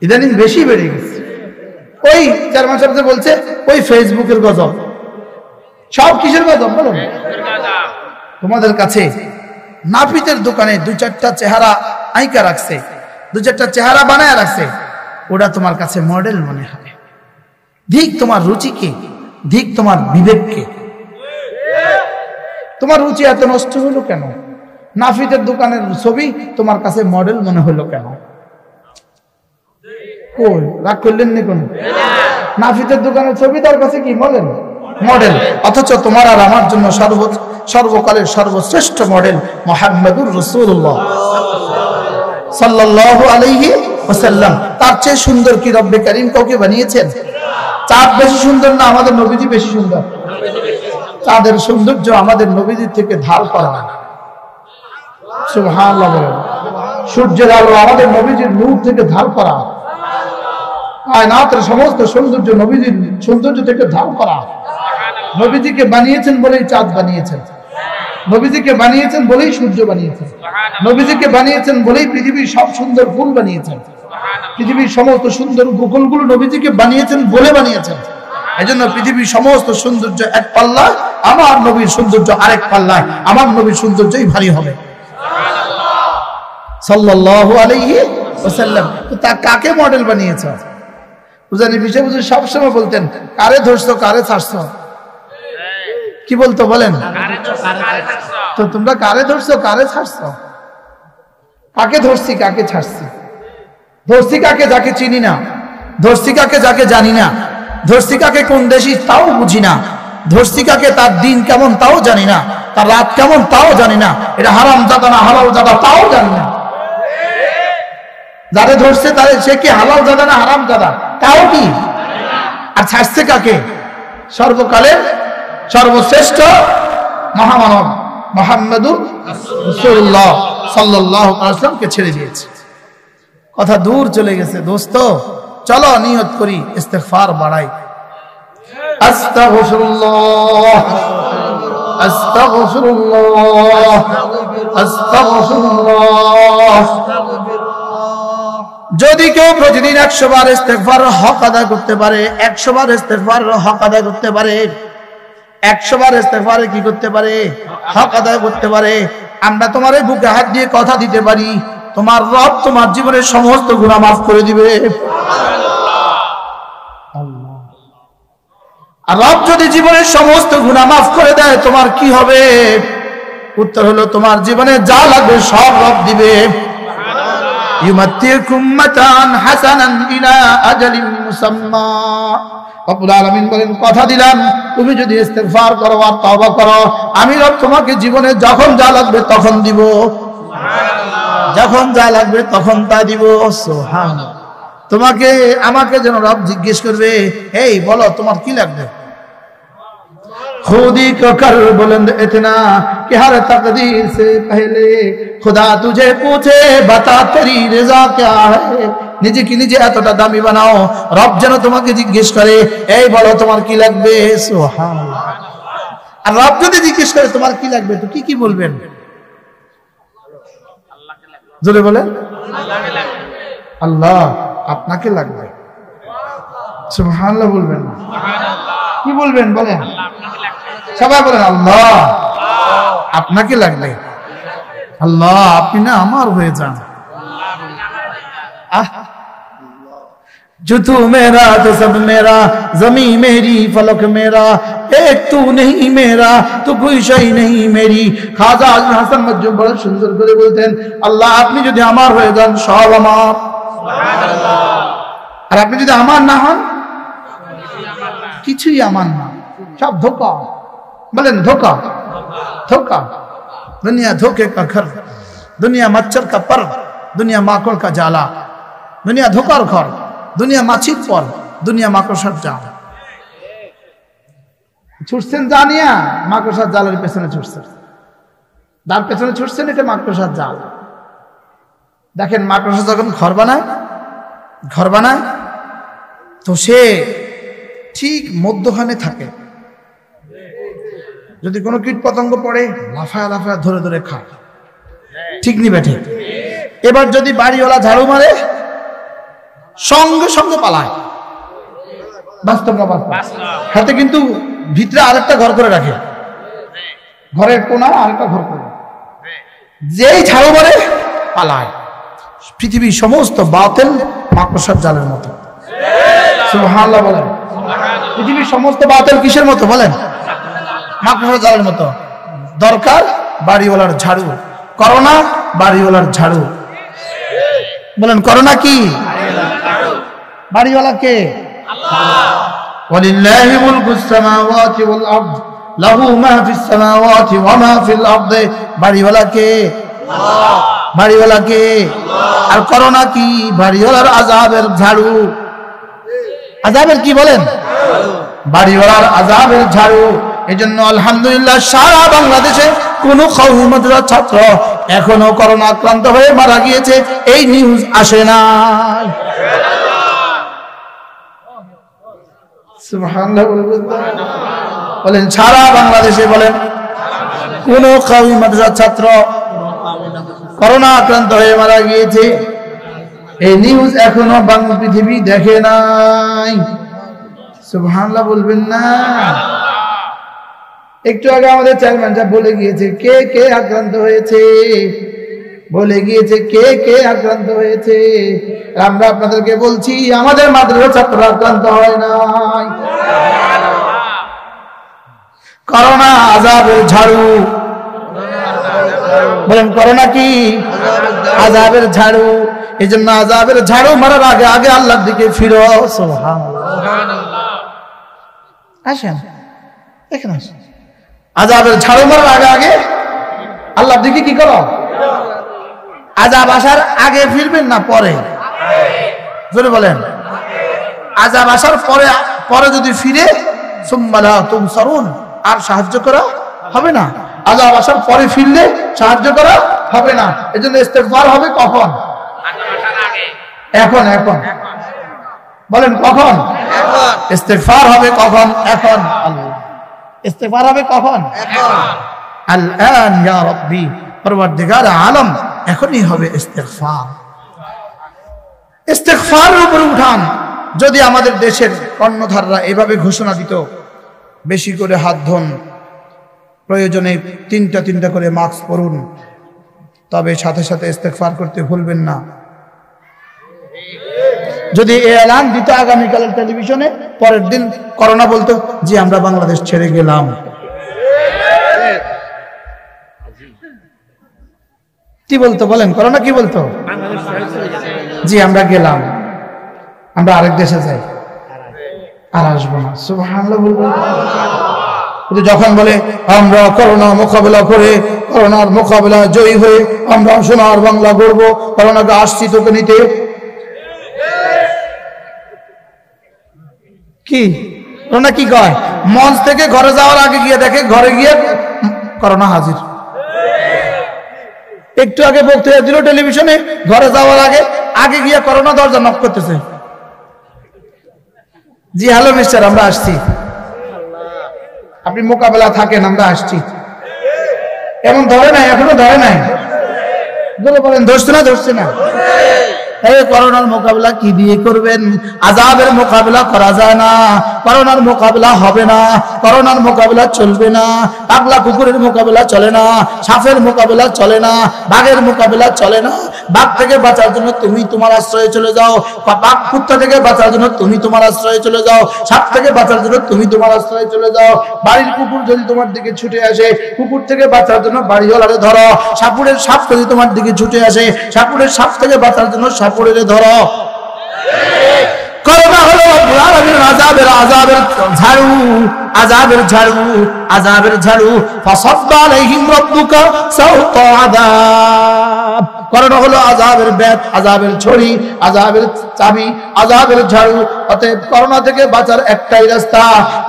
ইদানিং বেশি বেড়ে গেছে। ওই চেয়ারম্যান সাহেব বলছে ওই ফেসবুকের গজব। সব কিসের গজব বলো? তোমাদের কাছে নাপিতের দোকানে দুই চারটা চেহারা আইকা রাখছে, দুই চারটা চেহারা বানায় রাখছে, ওটা তোমার কাছে মডেল মনে হয়। ধিক তোমার রুচিকে, ধিক তোমার বিবেককে। তোমার রুচি এত নষ্ট হলো কেন? নাপিতের দোকানের ছবি তোমার কাছে মডেল মনে হলো কেন? কই রাগ করলেন নি কোন? নাপিতের দোকানের ছবি তার কাছে কি মডেল? মডেল। অথচ তোমার আর আমার জন্য সর্বকালের সর্বশ্রেষ্ঠ মডেল মুহাম্মদুর রাসূলুল্লাহ সাল্লাল্লাহু আলাইহি ওয়াসাল্লাম। তার চেয়ে সুন্দর কি রব্বে কারীম কাউকে বানিয়েছেন? চাঁদ বেশি সুন্দর না আমাদের নবীজি বেশি সুন্দর? চাঁদের সৌন্দর্য আমাদের নবীজির থেকে ধার করা। সুবহানাল্লাহ বলেন। সূর্যের আলো আমাদের নবীজির নূর থেকে ধার করা। কায়নাতের সমস্ত সৌন্দর্য নবীজির সৌন্দর্য থেকে ধার করা। নবীজিকে বানিয়েছেন বলেই চাঁদ বানিয়েছেন, নবীজিকে বানিয়েছেন বলেই সূর্য বানিয়েছেন, নবীজিকে বানিয়েছেন বলেই পৃথিবীর সব সুন্দর ফুল বানিয়েছেন, পৃথিবীর সমস্ত সুন্দর উপকূলগুলো নবীজিকে বানিয়েছেন বলে বানিয়েছেন। এজন্য পৃথিবীর সমস্ত সৌন্দর্য এক পাল্লা, আমার নবীর সৌন্দর্য আরেক পাল্লায়, আমার নবীর সৌন্দর্যই ভারী হবে সাল্লাল্লাহু আলাইহি ওয়াসাল্লাম। তো তা কাকে মডেল বানিয়েছে? বুঝানি বিষয় বুঝে সবসময় বলতেন কারে ধরছো কারে ছাড়ছো। কি বলতো বলেন? তো তোমরা কারে ধরছো কারে ছাড়ছো? কাকে ধরছি কাকে ছাড়ছি? ধরছি কাকে যাকে চিনি না, ধরছি কাকে যাকে জানি না, ধরছি কাকে কোন দেশি তাও বুঝি না, ধরছি কাকে তার দিন কেমন তাও জানি না, তার রাত কেমন তাও জানি না, এটা হারাম জাদা না হালাল জাদা তাও জানি না। যারে ধরছে তারে সে কি হালাল জাদা না হারাম জাদা তাও কি? আর ছাড়ছে কাকে? সর্বকালের সর্বশ্রেষ্ঠ মহামানব মুহাম্মদুর রাসূলুল্লাহ সাল্লাল্লাহু আলাইহি ওয়াসাল্লামকে ছেড়ে দিয়েছে। কথা দূর চলে গেছে দোস্ত। চলো নিয়ত করি, ইস্তিগফার বাড়াই। আস্তাগফিরুল্লাহ আস্তাগফিরুল্লাহ আস্তাগফিরুল্লাহ। যদি কেউ প্রতিদিন 100 বার ইস্তিগফারের হক আদায় করতে পারে, 100 বার ইস্তিগফারের হক আদায় করতে পারে, 100 বার ইস্তিগফারে কি করতে পারে? হক আদায় করতে পারে। আমরা তোমার বুকে হাত দিয়ে কথা দিতে পারি, তোমার রব তোমার জীবনের সমস্ত গুনাহ মাফ করে দিবে। আর রব যদি জীবনের সমস্ত গুনাহ মাফ করে দেয় তোমার কি হবে? উত্তর হলো তোমার জীবনে যা লাগবে সব রব দিবে। ইউমাত্তিকুম মাতান হাসানান ইলা আজালিন মুসাম্মা। রব্বুল আলামিন বলেন কথা দিলাম তুমি যদি ইস্তিগফার করো আর তওবা করো, আমি রব তোমাকে জীবনে যখন যা লাগবে তখন দিব, যখন যা লাগবে তখন তা দিব। সুবহানাল্লাহ। তোমাকে আমাকে যেন রব জিজ্ঞেস করবে এই বলো তোমার কি লাগবে? खुदी को कर बुलंद इतना कि हर तकदीर से पहले खुदा तुझे पूछे बता तेरी रजा क्या है। নিজে কি নিজে এতটা দামি বানাও রব যেন তোমাকে জিজ্ঞেস করে এই বলো তোমার কি লাগবে। সুবহানাল্লাহ। আর রব যদি জিজ্ঞেস করে তোমার কি লাগবে তো কি কি বলবেন? জোরে বলেন। আল্লাহ আপনাকে লাগবে। সুবহানাল্লাহ বলবেন না, কি বলবেন বলেন? সবাই বলেন আল্লাহ আপনাকে লাগবে। আল্লাহ আপনি না আমার হয়ে যান। जो तू मेरा तो सब मेरा, जमी मेरी फलक मेरा, एक तू नहीं मेरा तो कोई शई नहीं मेरी। খাজা আজমি হাসান মজুম বড় সুন্দর করে বলতেন, আল্লাহ আপনি যদি আমার হয়ে যান সব আমার, সুবহানাল্লাহ। আর আপনি যদি আমার না হন কিছুই আমার না, সব ধোঁকা। বলেন ধোঁকা, ধোঁকা। दुनिया धोखे का घर, दुनिया मच्छर का पर, दुनिया माकड़ का जाला, दुनिया धोकार घर, दुनिया মাছির পর, দুনিয়া মাকড়সার জাল। ছুটছেন জানিয়া মাকড়সার জালের পেছনে ছুটছেন, যার পেছনে ছুটছেন এটা মাকড়সার জাল। দেখেন মাকড়সা যখন ঘর বানায় তো সে ঠিক মধ্যখানে থাকে। যদি কোনো কীট পতঙ্গ পড়ে লাফায়া লাফায়া ধরে ধরে খায়, ঠিক নি বেঠে? এবার যদি বাড়িওয়ালা ঝাড়ু মারে সঙ্গে সঙ্গে পালায়। বাস্তব না বাস্তব? হাতে কিন্তু ভিতরে আরেকটা ঘর করে রাখে, ঘরের কোনায় আরেকটা ঘর করে, যেই ঝাড়ু মারে পালায়। পৃথিবীর সমস্ত বাতিল মাকড়সার জালের মতো। সুবহানাল্লাহ বলেন। পৃথিবীর সমস্ত বাতিল কিসের মতো বলেন? মাকড়সার জালের মতো। দরকার বাড়িওয়ালার ঝাড়ু। করোনা বাড়িওয়ালার ঝাড়ু। বলেন করোনা কি? বাড়িওয়ালা কে? আল্লাহ। ওয়ালিল্লাহি মুলকুস সামাওয়াতি ওয়াল আরদ লাহু মা ফিস সামাওয়াতি ওয়া মা ফিল আরদ। বাড়িওয়ালা কে? আল্লাহ। বাড়িওয়ালা কে? আল্লাহ। আর করোনা কি? বাড়িওয়ালার আযাবের ঝাড়ু। আযাবের কি বলেন? বাড়িওয়ালার আযাবের ঝাড়ু। এজন্য আলহামদুলিল্লাহ সারা বাংলাদেশে কোন কওমি মাদ্রাসার ছাত্র এখনো করোনা আক্রান্ত হয়ে মারা গিয়েছে এই নিউজ আসে নাই। সুবহানাল্লাহ বলেন। সারা বাংলাদেশে বলেন কোন কওমি মাদ্রাসার ছাত্র করোনা আক্রান্ত হয়ে মারা গিয়েছে এই নিউজ এখনো বাংলা পৃথিবী দেখে নাই। সুবহানাল্লাহ বলবেন না? একটু আগে আমাদের চেয়ারম্যান সাহেব বলে গিয়েছে কে কে আক্রান্ত হয়েছে, বলে গিয়েছে কে কে আক্রান্ত হয়েছে। আমরা আপনাদেরকে বলছি আমাদের মাদ্রাসার ছাত্র আক্রান্ত হয় নাই। করোনা আযাবের ঝাড়ু। বলেন করোনা কি? আযাবের ঝাড়ু। এই জন্য আযাবের ঝাড়ু মারার আগে আগে আল্লাহর দিকে ফিরো। সুবহানাল্লাহ। আসেন এখানে আসেন। আযাবের ঝাড়ু মারার আগে আগে আল্লাহর দিকে কি করো? আযাব আসার আগে ফিরবেন না পরে? জোরে বলেন। আযাব আসার পরে পরে যদি ফিরে সুম্মা লা তুনসারুন, আর সাহায্য করা হবে না। আযাব আসার পরে ফিরলে সাহায্য করা হবে না। এজন্য ইস্তেগফার হবে কখন? এখন। এখন বলেন কখন? এখন। ইস্তেগফার হবে কখন? এখন। আল্লাহ ইস্তেগফার হবে কখন? এখন। আল-আন ইয়া রাব্বি, পরওয়ারদিগার আলম, এখনই হবে ইস্তেগফার। ইস্তেগফারের উপরে উঠান। যদি আমাদের দেশের কর্ণধাররা এভাবে ঘোষণা দিত বেশি করে হাত ধোন, প্রয়োজনে তিনটা করে মাস্ক পরুন, তবে সাথে সাথে ইস্তেগফার করতে ভুলবেন না। যদি এই এলান দিত আগামীকালের টেলিভিশনে, পরের দিন করোনা বলতো জি আমরা বাংলাদেশ ছেড়ে গেলাম। কি বলতো বলেন? করোনা কি বলতো? জি আমরা গেলাম, আমরা আরেক দেশে যাই, আর আসবো না। সুবহানাল্লাহ বলবেন। কিন্তু যখন বলে আমরা করোনা মোকাবেলা করে করোনার মোকাবেলা জয়ী হয়ে আমরা সোনার বাংলা গড়ব, করোনাকে আসছি তোকে নিতে, কি করোনা কি কয়? মঞ্চ থেকে ঘরে যাওয়ার আগে গিয়ে দেখে ঘরে গিয়ে করোনা হাজির। একটু আগে বক্তৃতা দিল টেলিভিশনে, ঘরে যাওয়ার আগে আগে গিয়ে করোনা দরজা নক করতেছে, জি হ্যালো মিস্টার আমরা আসছি, আপনি মোকাবেলা থাকেন আমরা আসছি। এমন ধরে নাই, এখনো ধরে নাই। বলেন ধরছে না? ধরছে না? এই করোনার মোকাবিলা কি দিয়ে করবেন? আযাবের মোকাবিলা করা যায় না, করোনার মোকাবিলা হবে না, করোনার মোকাবিলা চলবে না, পাগলা কুকুরের মোকাবিলা চলে না, সাপের মোকাবিলা চলে না, বাঘের মোকাবিলা চলে না। বাঘ থেকে বাঁচার জন্য তুমি তোমার আশ্রয়ে চলে যাও, বাঘ কুত্তা থেকে বাঁচার জন্য তুমি তোমার আশ্রয়ে চলে যাও, সাপ থেকে বাঁচার জন্য তুমি তোমার আশ্রয়ে চলে যাও। বাড়ির কুকুর যদি তোমার দিকে ছুটে আসে, কুকুর থেকে বাঁচার জন্য বাড়িওয়ালারে ধরো। সাপুরের সাপ যদি তোমার দিকে ছুটে আসে, সাপুরের সাপ থেকে বাঁচার জন্য সাপুরের ধরো। করোনা হলো আযাবের ঝাড়ু ফাসাব্বা আলাইহিম রাব্বুকা সাওতা আযাব। করোনা হলো আযাবের ব্যাত, আযাবের ছড়ি, আযাবের চাবি, আযাবের ঝাড়ু। অতএব করোনা থেকে বাঁচার একটাই রাস্তা,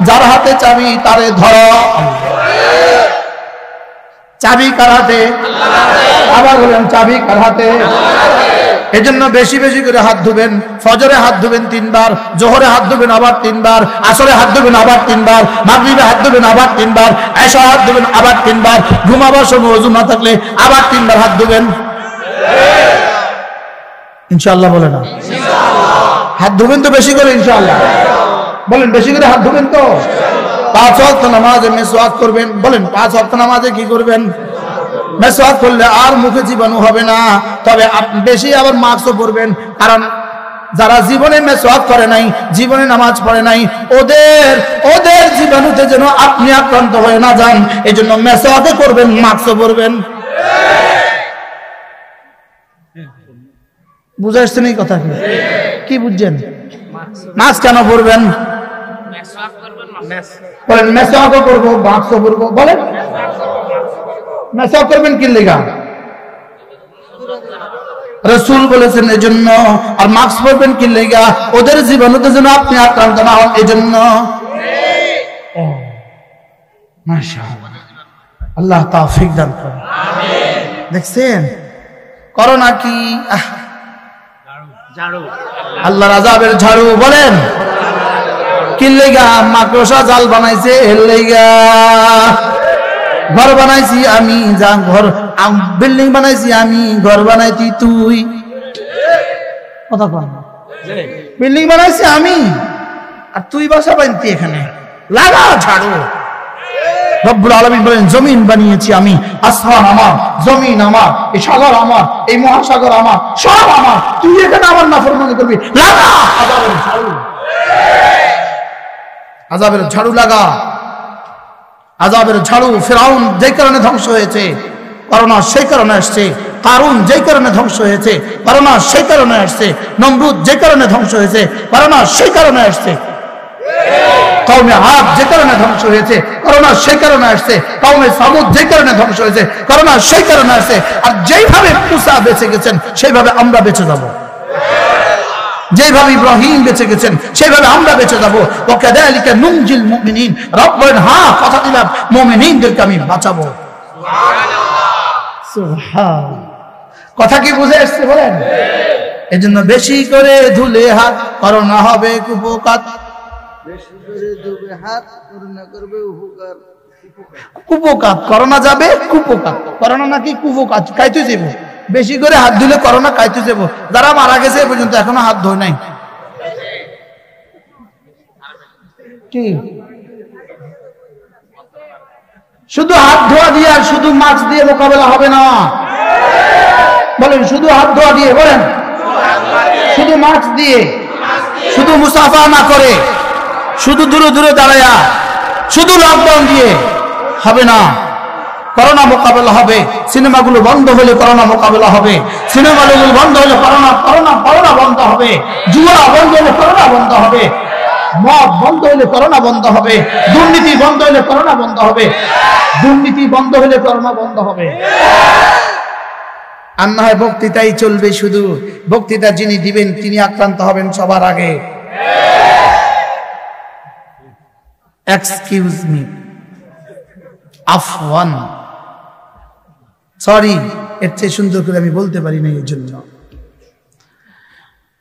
যার হাতে চাবি তারে ধরো। চাবি কার হাতে? আবার বলেন, চাবি কার হাতে? এজন্য বেশি বেশি করে হাত ধুবেন। ফজরে হাত ধুবেন 3 বার, জোহরে হাত ধুবেন আবার 3 বার, আসরে হাত ধুবেন আবার 3 বার, মাগরিবে হাত ধুবেন আবার 3 বার, এশা হাত ধুবেন আবার 3 বার, ঘুমাবার সময় ওযু না থাকলে আবার 3 বার হাত ধুবেন। ইনশাআল্লাহ বলেন না? হাত ধুবেন তো বেশি করে, ইনশাআল্লাহ বলেন, বেশি করে হাত ধুবেন তো। 5 ওয়াক্ত নামাজে মিসওয়াক করবেন। বলেন, 5 ওয়াক্ত নামাজে কি করবেন? মিসওয়াক করলে আর মুখে জীবাণু হবে না। তবে আপনি বেশি আবার মাস্কও পরবেন, কারণ যারা জীবনে মিসওয়াক করে নাই, জীবনে নামাজ পড়ে নাই, ওদের জীবাণুতে যেন আপনি আক্রান্ত হয়ে না যান, এজন্য মিসওয়াকও করবেন, মাস্কও পরবেন। বুঝে আসছেন এই কথা? কি বুঝছেন? মাস্ক কেন পরবেন? বলেন, মিসওয়াকও করবো, মাস্কও পরবো। বলেন, মিসওয়াক করবেন কি লাগা? রাসূল বলেছেন এজন্য। আর মাস্ক পরবেন কি লাগা? ওদের জীবনতে যেন আপনি আক্রান্ত না হন, এজন্য। মাশাআল্লাহ, আল্লাহ তৌফিক দান করুন। আমিন। দেখছেন করোনা কি? ঝাড়ু, আল্লাহর আযাবের ঝাড়ু। বলেন, কি লাগা? মাকড়সা জাল বানাইছে, এর লাগা। ঘর বানাইছি আমি, যা ঘর, বিল্ডিং বানাইছি আমি, ঘর বানাইছি তুই। কথা কন, বিল্ডিং বানাইছি আমি আর তুই বাসা বানতি এখানে। লাগা ঝাড়ু। রব্বুল আলামিন বলেন, জমিন বানিয়েছি আমি, আসমান আমার, জমিন আমার, এই সাগর আমার, এই মহাসাগর আমার, সব আমার। তুই এখানে আমার নাফরমানি করবি, লাগা আযাবের ঝাড়ু। আযাবের ঝাড়ু লাগা, আযাবের ঝাড়ু। ফিরআউন যেই কারণে ধ্বংস হয়েছে, করোনা সেই কারণে আসছে। কারুন যেই কারণে ধ্বংস হয়েছে, করোনা সেই কারণে আসছে। নমরুদ যে কারণে ধ্বংস হয়েছে, করোনা সেই কারণে আসছে। কওমে আদ যে কারণে ধ্বংস হয়েছে, করোনা সেই কারণে আসছে। কওমে সামুদ যে কারণে ধ্বংস হয়েছে, করোনা সেই কারণে আসছে। আর যেইভাবে মুসা বেঁচে গেছেন, সেইভাবে আমরা বেঁচে যাব। যেভাবে ইব্রাহিম বেঁচে গেছেন, সেইভাবে আমরা বেঁচে যাবো। ওয়াকাযালিকা নুনজিল মুমিনিন। রব বলেন, হ্যাঁ কথা দিলাম, মুমিনদেরকে আমি বাঁচাবো। সুবহানাল্লাহ। কথা কি বুঝে আসছে? বলেন, এজন্য বেশি করে ধুলে হাত, করোনা হবে কুপোকাত। বেশি করে ধুবে হাত, করোনা করবে উপকার। কুপোকাত, করোনা যাবে কুপোকাত। করোনা নাকি কুপোকাত, কাইতে যাবো। বেশি করে হাত ধুলে করোনা কাইতে যাবো। যারা মারা গেছে এ পর্যন্ত এখনো হাত ধোয় নাই। কি শুধু হাত ধোয়া দিয়ে আর শুধু মাস্ক দিয়ে মোকাবেলা হবে না? বলেন, শুধু হাত ধোয়া দিয়ে, বলেন শুধু মাস্ক দিয়ে, শুধু মুসাফা না করে, শুধু দূরে দূরে দাঁড়ায়া, শুধু লকডাউন দিয়ে হবে না। করোনা মোকাবেলা হবে। সিনেমাগুলো বন্ধ হলে করোনা মোকাবেলা হবে। সিনেমাগুলো বন্ধ হলে করোনা বন্ধ হবে। জুয়া বন্ধ হলে করোনা বন্ধ হবে। মদ বন্ধ হলে করোনা বন্ধ হবে। দুর্নীতি বন্ধ হলে করোনা বন্ধ হবে। দুর্নীতি বন্ধ হলে করোনা বন্ধ হবে। আর না হয় বক্তৃতাই চলবে শুধু। বক্তৃতা যিনি দিবেন তিনি আক্রান্ত হবেন সবার আগে। এক্সকিউজ মি, আফওয়ান, সরি, এর চেয়ে সুন্দর করে আমি বলতে পারি না, এর জন্য।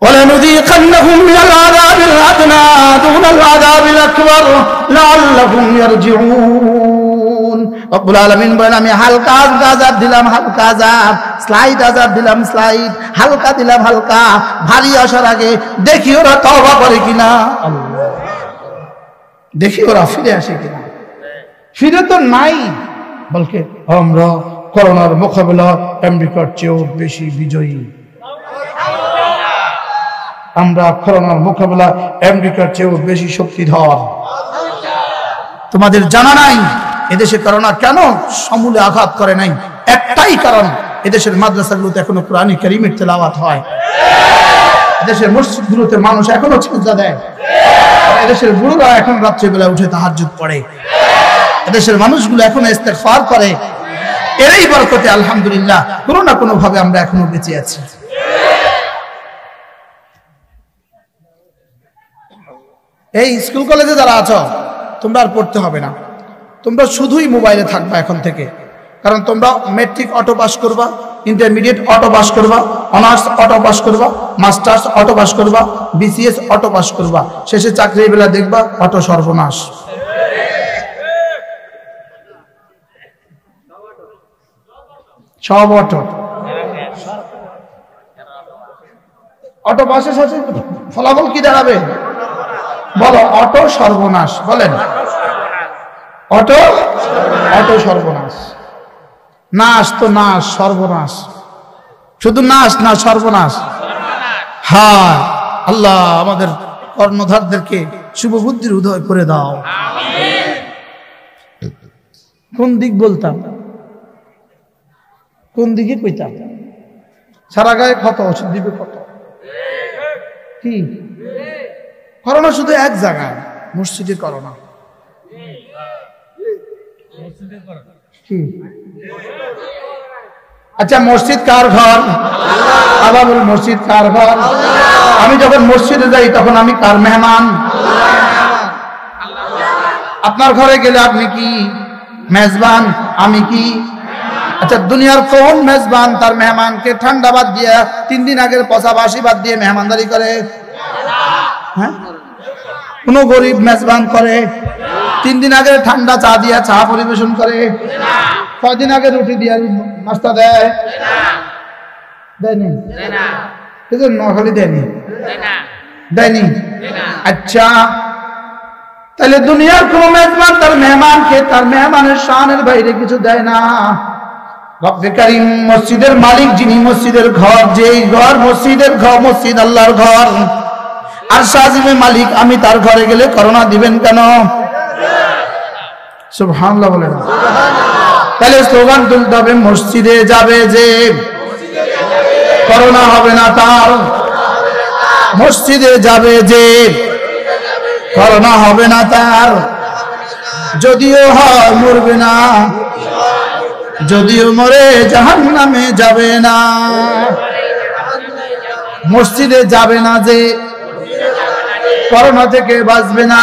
وَلَنُذِيقَنَّهُمْ مِنَ الْعَذَابِ الْأَدْنَىٰ دُونَ الْعَذَابِ الْأَكْبَرِ لَعَلَّهُمْ يَرْجِعُونَ। রব্বুল আলামিন বলেন আমি হালকা হালকা আযাব দিলাম, হালকা আযাব, স্লাইড আযাব দিলাম, স্লাইড, হালকা দিলাম হালকা। ভারী আসার আগে দেখি ওরা তওবা করে কিনা, দেখি ওরা ফিরে আসে কিনা। ফিরে তো নাই, বলকে আমরা করোনার মোকাবেলা আমেরিকার চেয়েও বেশি বিজয়ী, আমরা করোনার মোকাবেলা আমেরিকার চেয়েও বেশি শক্তিধর। তোমাদের জানা নাই এদেশে করোনা কেন সমূলে আঘাত করে নাই? একটাই কারণ, এদেশের মাদ্রাসাগুলোতে এখনো কোরআন কারীমের তেলাওয়াত হয়, এদেশের মসজিদগুলোতে মানুষ এখনো সিজদা দেয়, এদেশের বুড়োরা এখন রাত্রিবেলা উঠে তাহাজ্জুদ পড়ে, এদেশের মানুষগুলো এখনো ইস্তেগফার করে। এরই বরকতে আলহামদুলিল্লাহ কোনো না কোনো ভাবে আমরা এখনো বেঁচে আছি। এই স্কুল কলেজে যারা আছো তোমরা আর পড়তে হবে না, তোমরা শুধুই মোবাইলে থাকবা এখন থেকে। কারণ তোমরা মেট্রিক অটো পাস করবা, ইন্টারমিডিয়েট অটো পাস করবা, অনার্স অটো পাস করবা, মাস্টার্স অটো পাস করবা, বিসিএস অটো পাস করবা, শেষে চাকরির বেলা দেখবা অটো সর্বনাশ। সব অটো, অটো পাশের সাথে ফলাফল কি দাঁড়াবে বলো? অটো সর্বনাশ। বলেন অটো, অটো সর্বনাশ। নাশ তো নাশ, সর্বনাশ, শুধু নাশ না সর্বনাশ। হ্যাঁ, আল্লাহ আমাদের কর্ণধারদেরকে শুভ বুদ্ধির উদয় করে দাও। কোন দিক বলতাম, কোন দিকে কইতাম? সারা গায়ে ক্ষত, ওষুধ দিবে কত? কি করোনা শুধু এক জায়গায়, মসজিদে করোনা। কি আচ্ছা, মসজিদ কার ঘর? আবাবুল মসজিদ কার ঘর? আমি যখন মসজিদে যাই তখন আমি কার মেহমান? আপনার ঘরে গেলে আপনি কি মেজবান? আমি কি? আচ্ছা, দুনিয়ার কোন মেজবান তার মেহমানকে ঠান্ডা বাদ দিয়ে 3 দিন আগের পচা বাসি বাদ দিয়ে মেহমানদারি করে? হ্যাঁ, কোন গরিব মেজবান করে? 3 দিন আগে ঠান্ডা চা দিয়ে চা পরিবেশন করে? 6 দিন আগে রুটি দিয়ে নাস্তা দেয়? দেয়নি? নখালি দেয়নি? দেয়নি? আচ্ছা, তাহলে দুনিয়ার কোন মেজবান তার মেহমানকে তার মেহমানের শানের বাইরে কিছু দেয় না? রব্বে কারীম মসজিদের মালিক যিনি, মসজিদের ঘর, যেই ঘর মসজিদের ঘর, মসজিদ আল্লাহর ঘর, আর শাহিমে মালিক আমি, তার ঘরে গেলে করোনা দিবেন কেন? সুবহানাল্লাহ বলেন। তাহলে স্লোগান তুলতে হবে, মসজিদে যাবে যে করোনা হবে না তার, মসজিদে যাবে যে করোনা হবে না তার, যদিও হয় মরবে না, যদিও মরে জাহান্নামে যাবে না। মসজিদে যাবে না যে করোনা থেকে বাঁচবে না,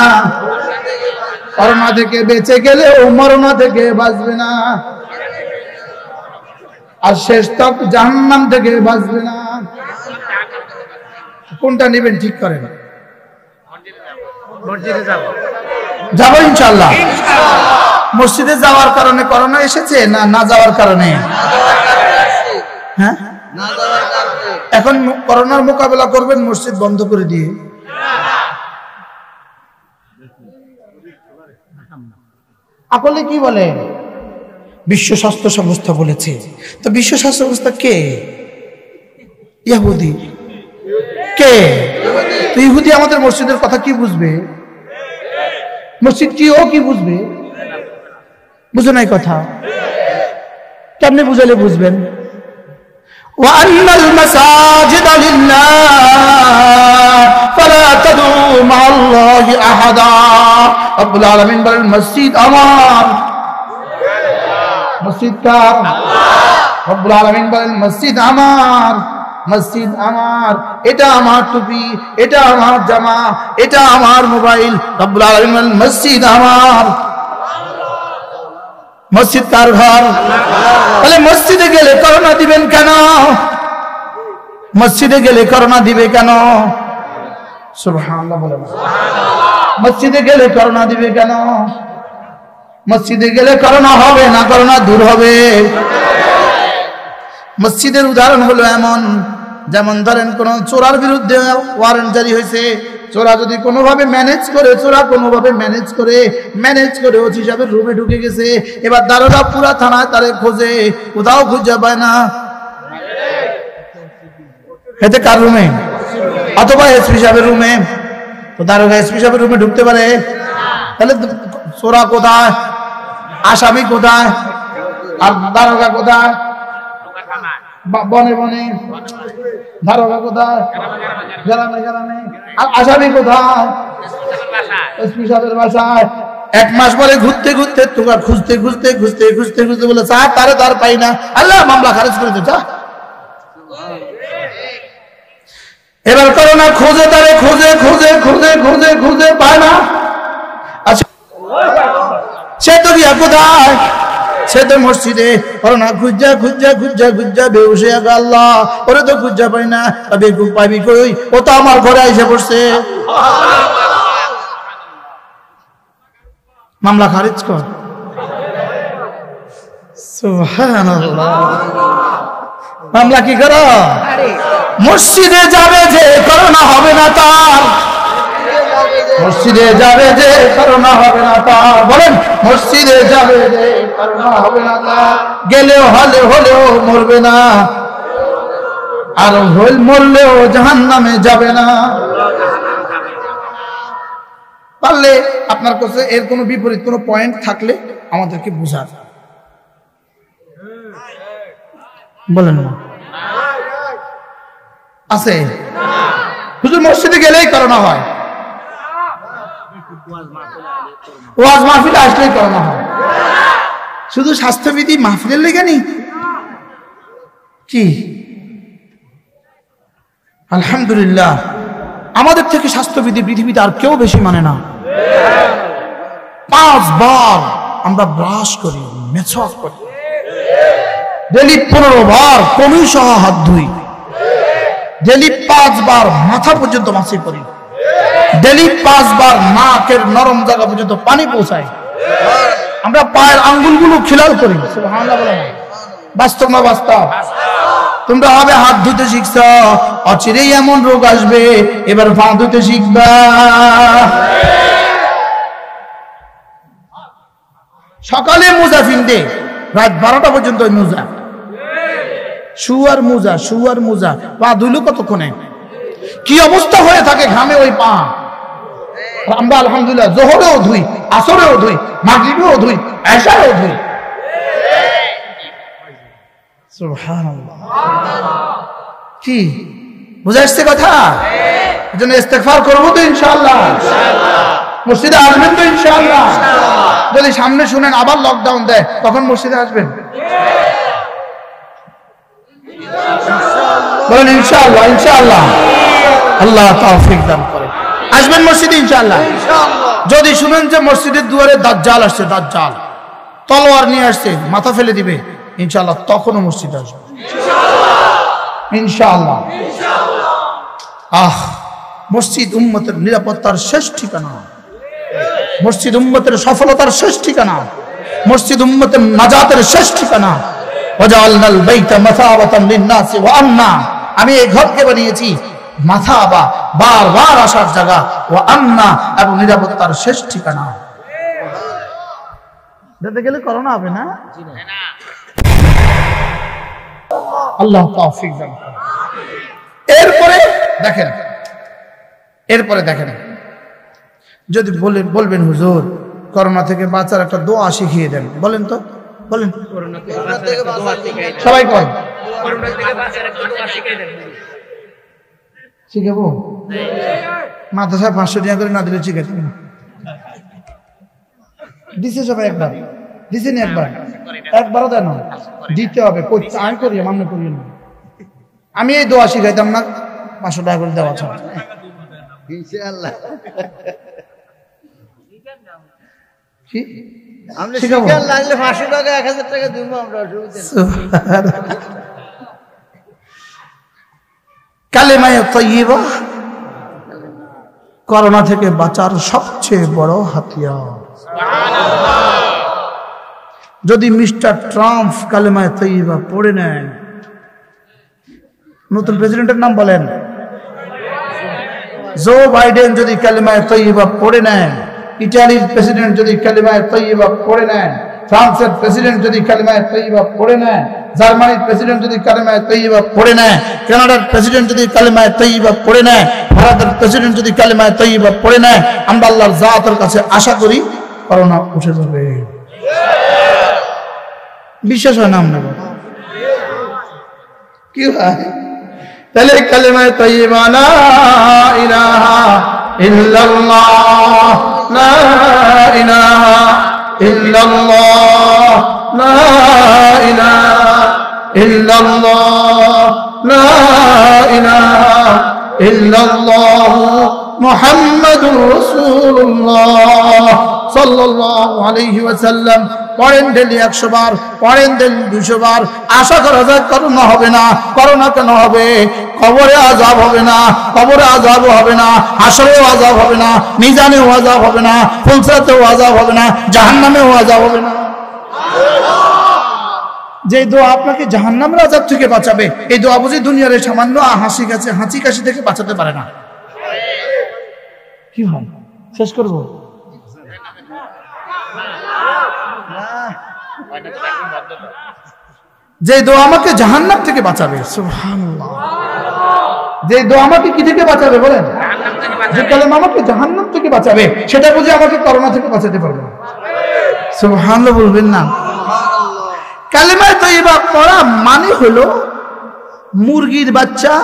করোনা থেকে বেঁচে গেলেও মরণ থেকে বাঁচবে না, আর শেষ তক জাহান্নাম থেকে বাঁচবে না। কোনটা নেবেন ঠিক করেন। মসজিদে যাবো ইনশাআল্লাহ। মসজিদে যাওয়ার কারণে করোনা এসেছে না না যাওয়ার কারণে? হ্যাঁ, এখন করোনার মোকাবেলা করবেন মসজিদ বন্ধ করে দিয়ে? আপনি কি বলে? বিশ্ব স্বাস্থ্য সংস্থা বলেছে। তো বিশ্ব স্বাস্থ্য সংস্থা কে? ইহুদি। কে? তো ইহুদি আমাদের মসজিদের কথা কি বুঝবে? মসজিদ কি ও কি বুঝবে? বুঝে নাই কথা। কেমনে বুঝালে বুঝবেন? وَأَنَّ الْمَسَاجِدَ لِلَّهِ فَلَا تَدْعُوا مَعَ اللَّهِ أَحَدًا। রব্বুল আলামিন বলেন, মসজিদ আমার। মসজিদ কার? রব্বুল আলামিন বলেন, মসজিদ আমার, মসজিদ আমার। এটা আমার টুপি, এটা আমার জামা, এটা আমার মোবাইল। রব্বুল আলামিন বলেন, মসজিদ আমার। মসজিদ কার ঘর? তাহলে মসজিদে গেলে করোনা দিবেন কেন? মসজিদে গেলে করোনা দিবে কেন? সুবহানাল্লাহ বলেন। মসজিদে গেলে করোনা দিবে কেন? মসজিদে গেলে করোনা হবে না করোনা দূর হবে? মসজিদের উদাহরণ হলো এমন, যেমন ধরেন কোন চোরার বিরুদ্ধে ওয়ারেন্ট জারি হয়েছে, চোরা যদি কোনোভাবে ম্যানেজ করে ওসি সাহেবের রুমে ঢুকে গেছে, এবার দারোগা পুরা থানায় তারে খোঁজে, কোথাও খুঁজে পায় না। এতে কার রুমে? অথবা এসপি সাহেবের রুমে। তো দারোগা এসপি সাহেবের রুমে ঢুকতে পারে? তাহলে চোরা কোথায়, আসামি কোথায়, আর দারোগা কোথায়? বনে বনে। দারোগা কোথায়? গ্রামে গ্রামে। আর আসামি কোথায়? এসপি সাহেবের বাসায়। 1 মাস পরে ঘুরতে তোকে খুঁজতে বলে স্যার তার পাই না, আল্লাহ মামলা খারিজ করে দিতে। এবার করোনা খোঁজে তারে, খুঁজে পায় না। আচ্ছা সে তো গিয়া কোথায়? সে তো মসজিদে। করোনা খুঁজা বেউসে আল্লাহ ওরে তো খুঁজা পাই না, তবে পাবি কই? ও তো আমার ঘরে এসে পড়ছে। মামলা খারিজ কর। সুবহানাল্লাহ। মামলা কি করো? মসজিদে যাবে যে করোনা হবে না তার, মসজিদে যাবে যে করোনা হবে না তার। বলেন মসজিদে যাবে যে করোনা হবে না তার, গেলেও হলেও মরবে না, আর মরলেও জাহান্নামে যাবে না। পারলে আপনার কাছে এর কোনো বিপরীত কোনো পয়েন্ট থাকলে আমাদেরকে বুঝান। বলেন না আছে? হুজুর মসজিদে গেলেই করোনা হয়, ওয়াজ মাহফিল আসলেই করোনা হয়। শুধু স্বাস্থ্যবিধি মাহফিলের লেগে নেই কি? আলহামদুলিল্লাহ, আমাদের থেকে স্বাস্থ্যবিধি পৃথিবীতে আর কেউ বেশি মানে না। 5 বার আমরা ব্রাশ করি, মেসওয়াক করি, ডেলি 15 বার কমি সহ হাত ধুই, ডেলি 5 বার মাথা পর্যন্ত মাছি করি, ডেলি 5 বার নাকের নরম জায়গা পর্যন্ত পানি পৌঁছাই, আমরা পায়ের আঙ্গুলগুলো খিলাল করি। সুবহানাল্লাহ বলেন। বাস্তব না বাস্তব? তোমরা হবে হাত ধুতে শিখছ, অচিরেই এমন রোগ আসবে, এবার পা ধুতে শিখবা। সকালে মোজা ফিনতে, রাত 12টা পর্যন্ত মোজা, শুয়ার মোজা, পা ধুইল কতক্ষণে? কি অবস্থা হয়ে থাকে ঘামে ওই পা। আমরা আলহামদুলিল্লাহ জোহরেও ধুই, আসরেও ধুই, মাগরিবেও ধুই, এশারেও ধুই। সুবহানাল্লাহ। কি বুঝা আসছে কথা? এজন্য ইস্তেগফার করব তো ইনশাআল্লাহ। মসজিদে আসবেন তো ইনশাআল্লাহ। যদি সামনে শুনেন আবার লকডাউন দেয়, তখন মসজিদে আসবেন? বলেন ইনশাআল্লাহ। আল্লাহ তৌফিক দান করে। আসবেন মসজিদে ইনশাআল্লাহ। যদি শুনেন যে মসজিদের দুয়ারে দাজ্জাল আসছে, দাজ্জাল তলোয়ার নিয়ে আসছে, মাথা ফেলে দিবে, ইনশাআল্লাহ তখনও মসজিদে আসবে ইনশাআল্লাহ। মসজিদ উম্মতের নিরাপত্তার শেষ ঠিকানা, মসজিদ উম্মতের সফলতার শেষ ঠিকানা, মসজিদ উম্মতের নাজাতের শেষ ঠিকানা। ওয়াজআলনাল বাইতা মাসাবাতান লিন-নাসি ওয়া আমনা, আমি এই ঘরকে বানিয়েছি মাসাবা, বারবার আসার জায়গা, ওয়া আমনা, এবং নিরাপত্তার শেষ ঠিকানা। যেতে গেলে করোনা হবে না? আল্লাহ তৌফিক দান করুন। এরপরে দেখেন, যদি বলবেন হুজুর করোনা থেকে বাঁচার একটা দোয়া শিখিয়ে দেন, বলেন তো, বলেন সবাই কয় শিখাবো। মাদ্রাসায় 500 টাকা করে না দিলে শিখাতে না। দিছে সবাই একবার, দিছে না একবারও দেন, দিতে হবে। আমি করি, মান্য করি না। আমি এই দোয়া শিখাইতাম না 500 টাকা করে দেওয়া ছাড়া। ইনশাআল্লাহ কি আমরা শিখাবো? লাগলে 500 টাকা 1000 টাকা দিব আমরা, অসুবিধা নেই। কালেমায়ে তাইয়্যিবা করোনা থেকে বাঁচার সবচেয়ে বড় হাতিয়ার। সুবহানাল্লাহ। যদি মিস্টার ট্রাম্প কালেমায়ে তৈয়বা পড়ে নেন, নতুন প্রেসিডেন্টের নাম বলেন, জো বাইডেন যদি কালেমায়ে তৈয়বা পড়ে নেন, ইটালির প্রেসিডেন্ট যদি কালেমায়ে তৈয়বা পড়ে নেন, ফ্রান্সের প্রেসিডেন্ট যদি কালেমায়ে তৈয়বা পড়ে নেন, জার্মানির প্রেসিডেন্ট যদি কালেমায়ে তৈয়বা পড়ে নেয়, কানাডার প্রেসিডেন্ট যদি কালেমায়ে তৈয়বা পড়ে নেয়, ভারতের প্রেসিডেন্ট যদি কালেমায়ে তৈয়বা পড়ে নেয়, আমরা আল্লাহর জাতের কাছে আশা করি করোনা উঠে যাবে। বিশ্বাস হয় না আপনার? কি হয়? তাহলে কালেমায়ে তৈয়বা লা ইলাহা ইল্লাল্লাহ, লা ইলাহা ইল্লাল্লাহ, লা ইলাহা ইল্লাল্লাহ, লা ইলাহা ইল্লাল্লাহ মুহাম্মাদুর রাসূলুল্লাহ সাল্লাল্লাহু আলাইহি ওয়াসাল্লাম পড়েন ডেলি 100 বার, পড়েন ডেলি 200 বার। আশা করা যায় করোনা হবে না। করোনা কেন হবে? কবরে আযাব হবে না, কবরে আযাবও হবে না, হাসরেও আযাব হবে না, মিজানেও আযাব হবে না, ফুলসরাতেও আযাব হবে না, জাহান্নামেও আযাব হবে না। যে দোয়া আপনাকে জাহান্নামের আযাব থেকে বাঁচাবে, এই দোয়া বুঝি দুনিয়ার সামান্য হাঁচি কাশি থেকে বাঁচাতে পারে না। কি হয়? শেষ করবো? যে দোয়া আমাকে জাহান্নাম থেকে বাঁচাবে, সুবহানাল্লাহ, যে দোয়া আমাকে কি থেকে বাঁচাবে বলেন? যে কালেমা আমাকে জাহান্নাম থেকে বাঁচাবে, সেটা বুঝি আমাকে করোনা থেকে বাঁচাতে পারবে না। সুবহানাল্লাহ বলবেন না? কালেমায়ে তৈয়বা পড়া মানে হলো মুরগির বাচ্চা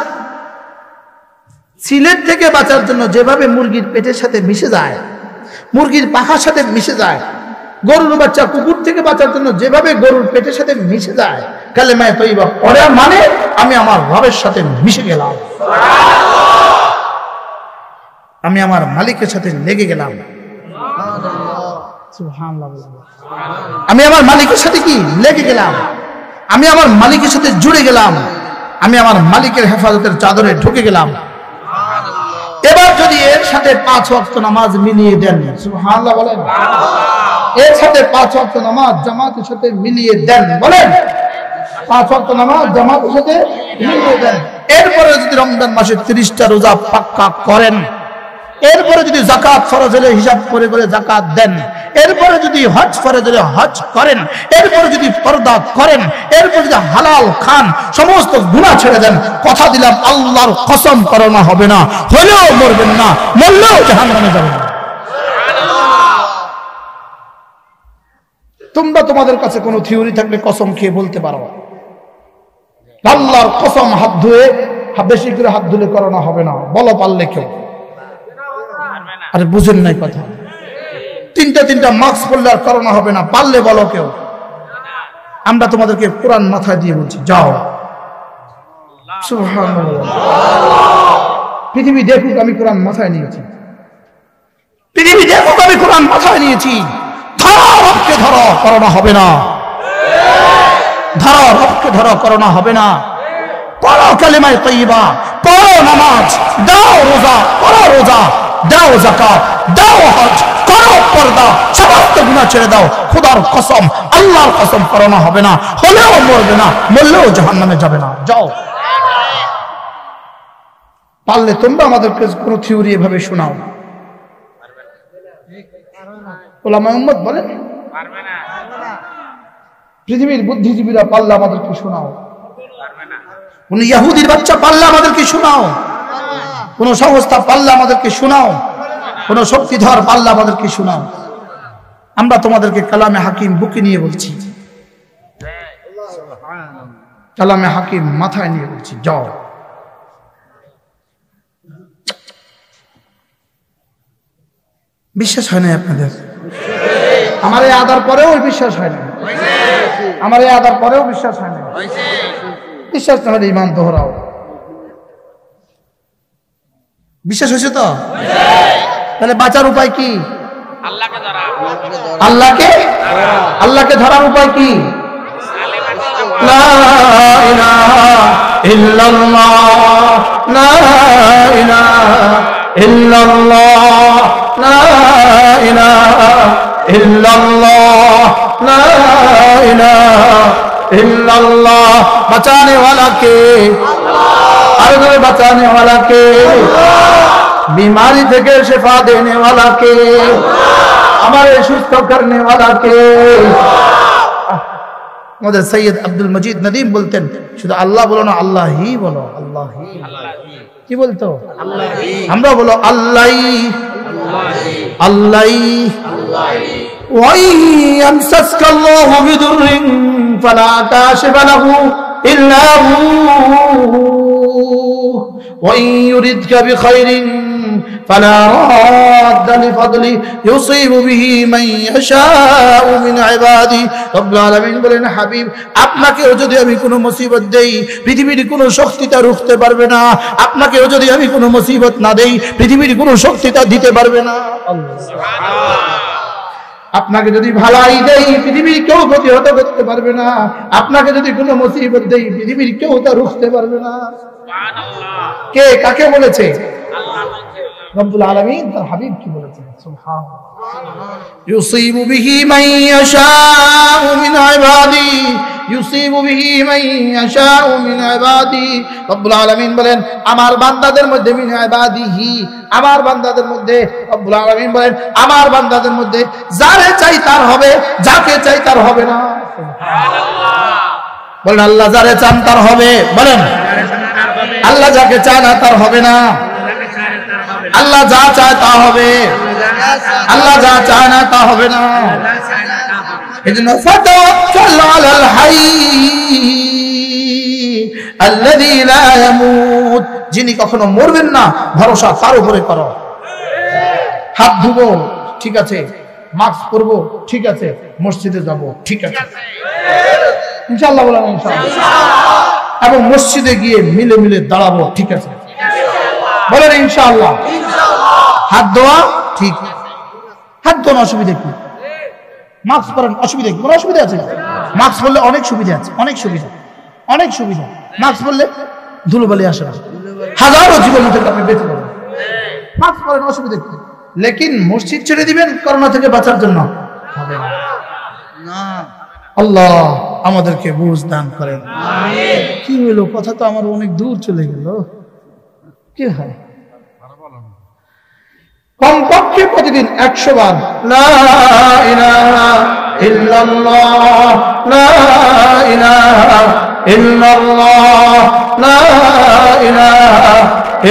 সিলেট থেকে বাঁচার জন্য যেভাবে মুরগির পেটের সাথে মিশে যায়, মুরগির পাখার সাথে মিশে যায়, গরুর বাচ্চা কুকুর থেকে বাঁচার জন্য যেভাবে গরুর পেটের সাথে মিশে যায়, কালেমায়ে তৈয়বা পড়া মানে আমি আমার রবের সাথে মিশে গেলাম, আমি আমার মালিকের সাথে লেগে গেলাম। আমি আমার মালিকের সাথে কি লেগে গেলাম, আমি আমার মালিকের সাথে জুড়ে গেলাম, আমি আমার মালিকের হেফাজতের চাদরে ঢুকে গেলাম। এবার যদি এর সাথে 5 ওয়াক্ত নামাজ মিলিয়ে দেন, সুবহানাল্লাহ বলেন, এর সাথে 5 ওয়াক্ত নামাজ জামাতের সাথে মিলিয়ে দেন, বলেন 5 ওয়াক্ত নামাজ জামাতের সাথে মিলিয়ে দেন। এরপরে যদি রমজান মাসে 30টা রোজা পাক্কা করেন, এরপরে যদি যাকাত ফরজ হলে হিসাব করে করে যাকাত দেন, এরপরে যদি হজ ফরজ হলে হজ করেন, এরপরে যদি পর্দা করেন, এরপরে যদি হালাল খান, সমস্ত গুনাহ ছেড়ে দেন, কথা দিলাম আল্লাহর কসম করোনা হবে না, হলেও মরবেন না, মরলেও জাহান্নামে যাবেন না। তোমরা তোমাদের কাছে কোনো থিওরি থাকলে কসম খেয়ে বলতে পারো, আল্লাহর কসম হাত ধুয়ে, বেশি করে হাত ধুলে করোনা হবে না, বলো পারলে কেউ? আরে বুঝেন নাই কথা? তিনটা মাস্ক পরলে আর করোনা হবে না, পারলে বলো কেউ? আমরা তোমাদেরকে কোরআন মাথায় দিয়ে বলছি, যাও। সুবহানাল্লাহ। পৃথিবী দেখুক আমি কোরআন মাথায় নিয়েছি, পৃথিবী দেখুক আমি কোরআন মাথায় নিয়েছি। ধরো রবকে ধরো, করোনা হবে না। ধরো রবকে ধরো, করোনা হবে না। পড়ো কালেমায়ে তৈয়বা, পড়ো নামাজ, দাও রোজা, করো রোজা, দাও যাকাত, দাও হজ, করো পর্দা, সমস্ত গুনাহ ছেড়ে দাও। খোদার কসম, আল্লাহর কসম, করোনা হবে না, হলেও মরবে না, মরলেও জাহান্নামে যাবে না। যাও। পারলে তোমরা আমাদেরকে কোনো থিওরি এভাবে শোনাও। ওলামায়ে উম্মত বলেন পারবে না। পৃথিবীর বুদ্ধিজীবীরা পারলে আমাদেরকে শোনাও। কোন ইহুদির বাচ্চা পারলে আমাদেরকে শোনাও, কোন সংস্থা পারলে আমাদেরকে শোনাও, কোন শক্তিধর পারলে আমাদেরকে শোনাও। আমরা তোমাদেরকে কালামে হাকিম বুকে নিয়ে বলছি, কালামে হাকিম মাথায় নিয়ে বলছি, যাও। বিশ্বাস হয় না আপনাদের? আমার এই আদার পরেও বিশ্বাস হয় না, আমার এই আদার পরেও বিশ্বাস হয় না। বিশ্বাস না হলে ঈমান দোহরাও। বিশ্বাস হয়েছে তো? তাহলে বাঁচার উপায় কি? আল্লাহকে ধরার উপায় কি? লা ইলাহা ইল্লাল্লাহ, লা ইলাহা ইল্লাল্লাহ, লা ইলাহা ইল্লাল্লাহ, লা इलाहा इल्लल्लाह। बचाने वाला के अल्लाह, अरे बचाने वाला के अल्लाह, बीमारी থেকে शिफा देने वाला के अल्लाह, हमारे सुस्त करने वाला के अल्लाह। আমাদের সৈয়দ আব্দুল মজিদ নদীম বলতেন, শুধু আল্লাহ বলো না, আল্লাহ হি বলো, আল্লাহ হি। কি বলতো? আল্লাহ হি। আমরা বলো আল্লাহ আল্লাহ আল্লাহ। وَيَمْسَسْكَ اللَّهُ بِضُرٍّ فَلَا كَاشِفَ لَهُ إِلَّا هُوَ وَإِن يُرِدْكَ بِخَيْرٍ فَلَا رَادَّ لِفَضْلِهِ يُصِيبُ بِهِ مَن يَشَاءُ مِنْ عِبَادِهِ। রব্বুল আলামিন বলেন, হাবিব আপনাকেও যদি আমি কোনো মুসিবত দেই, পৃথিবীর কোনো শক্তি তা রুখতে পারবে না। আপনাকেও যদি আমি কোনো মুসিবত না দেই, পৃথিবীর কোনো শক্তি তা দিতে পারবে না। সুবহানাল্লাহ। আপনাকে যদি ভালাই দেই, পৃথিবীর কেউ প্রতিহত করতে পারবে না। আপনাকে যদি কোনো মুসিবত দেই, পৃথিবীর কেউ তা রুখতে পারবে না। সুবহানাল্লাহ। কে কাকে বলেছে? আল্লাহ বলেছে। রব্বুল আলামিন তার হাবিব কি বলেছেন? সুবহানাল্লাহ। ইউসিবু বিহি মান ইয়াশাউ মিন ইবাদি, ইউসিবু বিহি মান ইয়াশাউ মিন ইবাদি। রব্বুল আলামিন বলেন, আমার বান্দাদের মধ্যে মিন ইবাদিহি, আমার বান্দাদের মধ্যে রব্বুল আলামিন বলেন, আমার বান্দাদের মধ্যে যারে চাই তার হবে, যাকে চাই তার হবে না। সুবহানাল্লাহ। বলেন আল্লাহ যারে চান তার হবে, বলেন আল্লাহ যাকে চায় না তার হবে না। আল্লাহ যা চায় তা হবে, আল্লাহ যা চায় না তা হবে না। এজন্য ফাতাওয়াক্কাল আলাল হাইয়্যি আল্লাযী লা ইয়ামুত, যিনি কখনো মরবেন না, ভরসা তার উপরে করো। হাত ধুবো, ঠিক আছে। মাস্ক পরবো, ঠিক আছে। মসজিদে যাব, ঠিক আছে। ইনশাআল্লাহ বলেন ইনশাআল্লাহ। এবং মসজিদে গিয়ে মিলে মিলে দাঁড়াবো, ঠিক আছে। বলেন ইনশাআল্লাহ। হাত ধোয়া, ঠিক। হাত ধোয়া অসুবিধা কি? মাস্ক পরেন, অসুবিধা কি? কোনো অসুবিধা আছে? মাস্ক পরলে অনেক সুবিধা আছে, অনেক সুবিধা, অনেক সুবিধা। মাস্ক পরলে ধুলোবালি আসে না, হাজারো জীবন থেকে আপনি বেঁচে যাবেন। মাস্ক পরেন, অসুবিধা কি? লেকিন মসজিদ ছেড়ে দিবেন করোনা থেকে বাঁচার জন্য হবে না। আল্লাহ আমাদেরকে বুঝ দান করেন। আমিন। কি হলো? কথা তো আমার অনেক দূর চলে গেল। কি হয়? কমপক্ষে প্রতিদিন 100 বার লা ইলাহা ইল্লাল্লাহ, লা ইলাহা ইল্লাল্লাহ, লা ইলাহা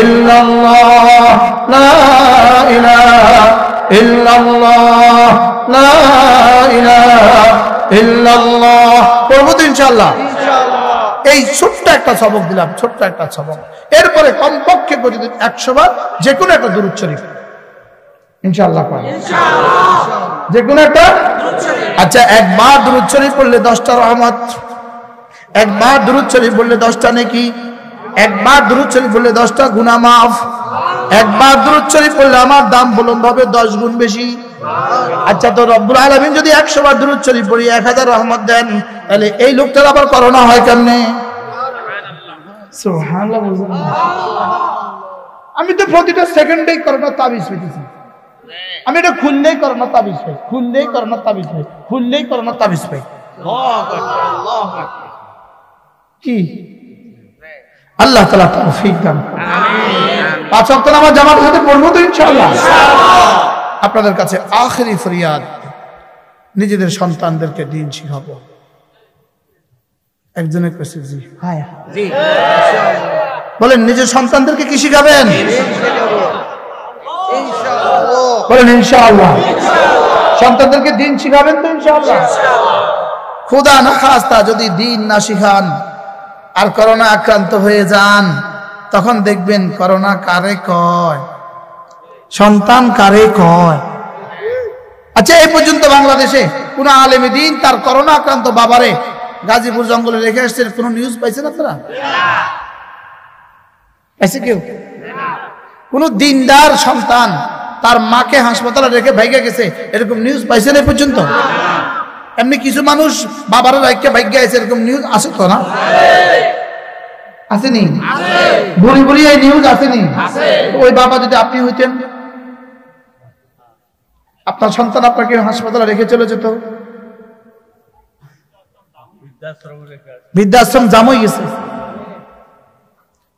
ইল্লাল্লাহ, লা ইলাহা ইল্লাল্লাহ, লা ইলাহা ইল্লাল্লাহ পড়বো তো ইনশাআল্লাহ। এই ছোট্ট একটা সবক দিলাম, ছোট্ট একটা সবক। এরপরে কমপক্ষে প্রতিদিন 100 বার যে কোনো একটা দুরূদ শরীফ ইনশাআল্লাহ পড়েন, যে কোনো একটা। আচ্ছা, একবার দুরূদ শরীফ পড়লে 10টা রহমত, একবার দুরূদ শরীফ পড়লে 10টা নেকি, একবার দুরূদ শরীফ পড়লে 10টা গুনাহ মাফ, একবার দুরূদ শরীফ পড়লে আমার দাম বুলন্দ হবে 10 গুণ বেশি। আচ্ছা, তো রব্বুল আলামিন যদি 100 বার দুরূদ শরীফ পড়ি 1000 রহমত দেন, তাহলে এই লোকটার আবার করোনা হয় কেমনে? সুবহানাল্লাহ বলবেন। আমি তো প্রতিটা সেকেন্ডেই করোনা তাবিজ পেতেছি। আমি এটা খুললেই করোনা তাবিজ পাই, খুললেই করোনা তাবিজ পাই, খুললেই করোনা তাবিজ পাই। কি আল্লাহ তাআলা তৌফিক দান করুন। আমিন। 5 ওয়াক্ত নামাজ জামাতের সাথে পড়বো তো ইনশাআল্লাহ। আপনাদের কাছে আখেরি ফরিয়াদ, নিজেদের সন্তানদেরকে দ্বীন শিখাবো। একজনের কাছে জি, হ্যাঁ জি, বলেন নিজের সন্তানদেরকে কি শিখাবেন? বলেন ইনশাআল্লাহ। সন্তানদেরকে দ্বীন শিখাবেন তো ইনশাআল্লাহ। খোদা না খাস্তা যদি দ্বীন না শিখান আর করোনা আক্রান্ত হয়ে যান, তখন দেখবেন করোনা কারে কয়, সন্তান কারে কয়। আচ্ছা, এই পর্যন্ত বাংলাদেশে কোন আলেমে দ্বীন তার করোনা আক্রান্ত বাবারে গাজীপুর জঙ্গলে রেখে আসছে, কোন নিউজ পাইছেন আপনারা? পাইছে কেউ? কোন দিনদার সন্তান তার মাকে হাসপাতালে রেখে ভাইগা গেছে, এরকম নিউজ পাইছেন এই পর্যন্ত? এমনি কিছু মানুষ বাবারা রাইখা ভাইগা আছে, এরকম নিউজ আছে তো না? আসেনি? বুড়ি বুড়ি এই নিউজ আসেনি? ওই বাবা যদি আপনি হইতেন, আপনার সন্তান আপনাকে হাসপাতালে রেখে চলে যেত, বৃদ্ধাশ্রম জাম হয়ে গেছে।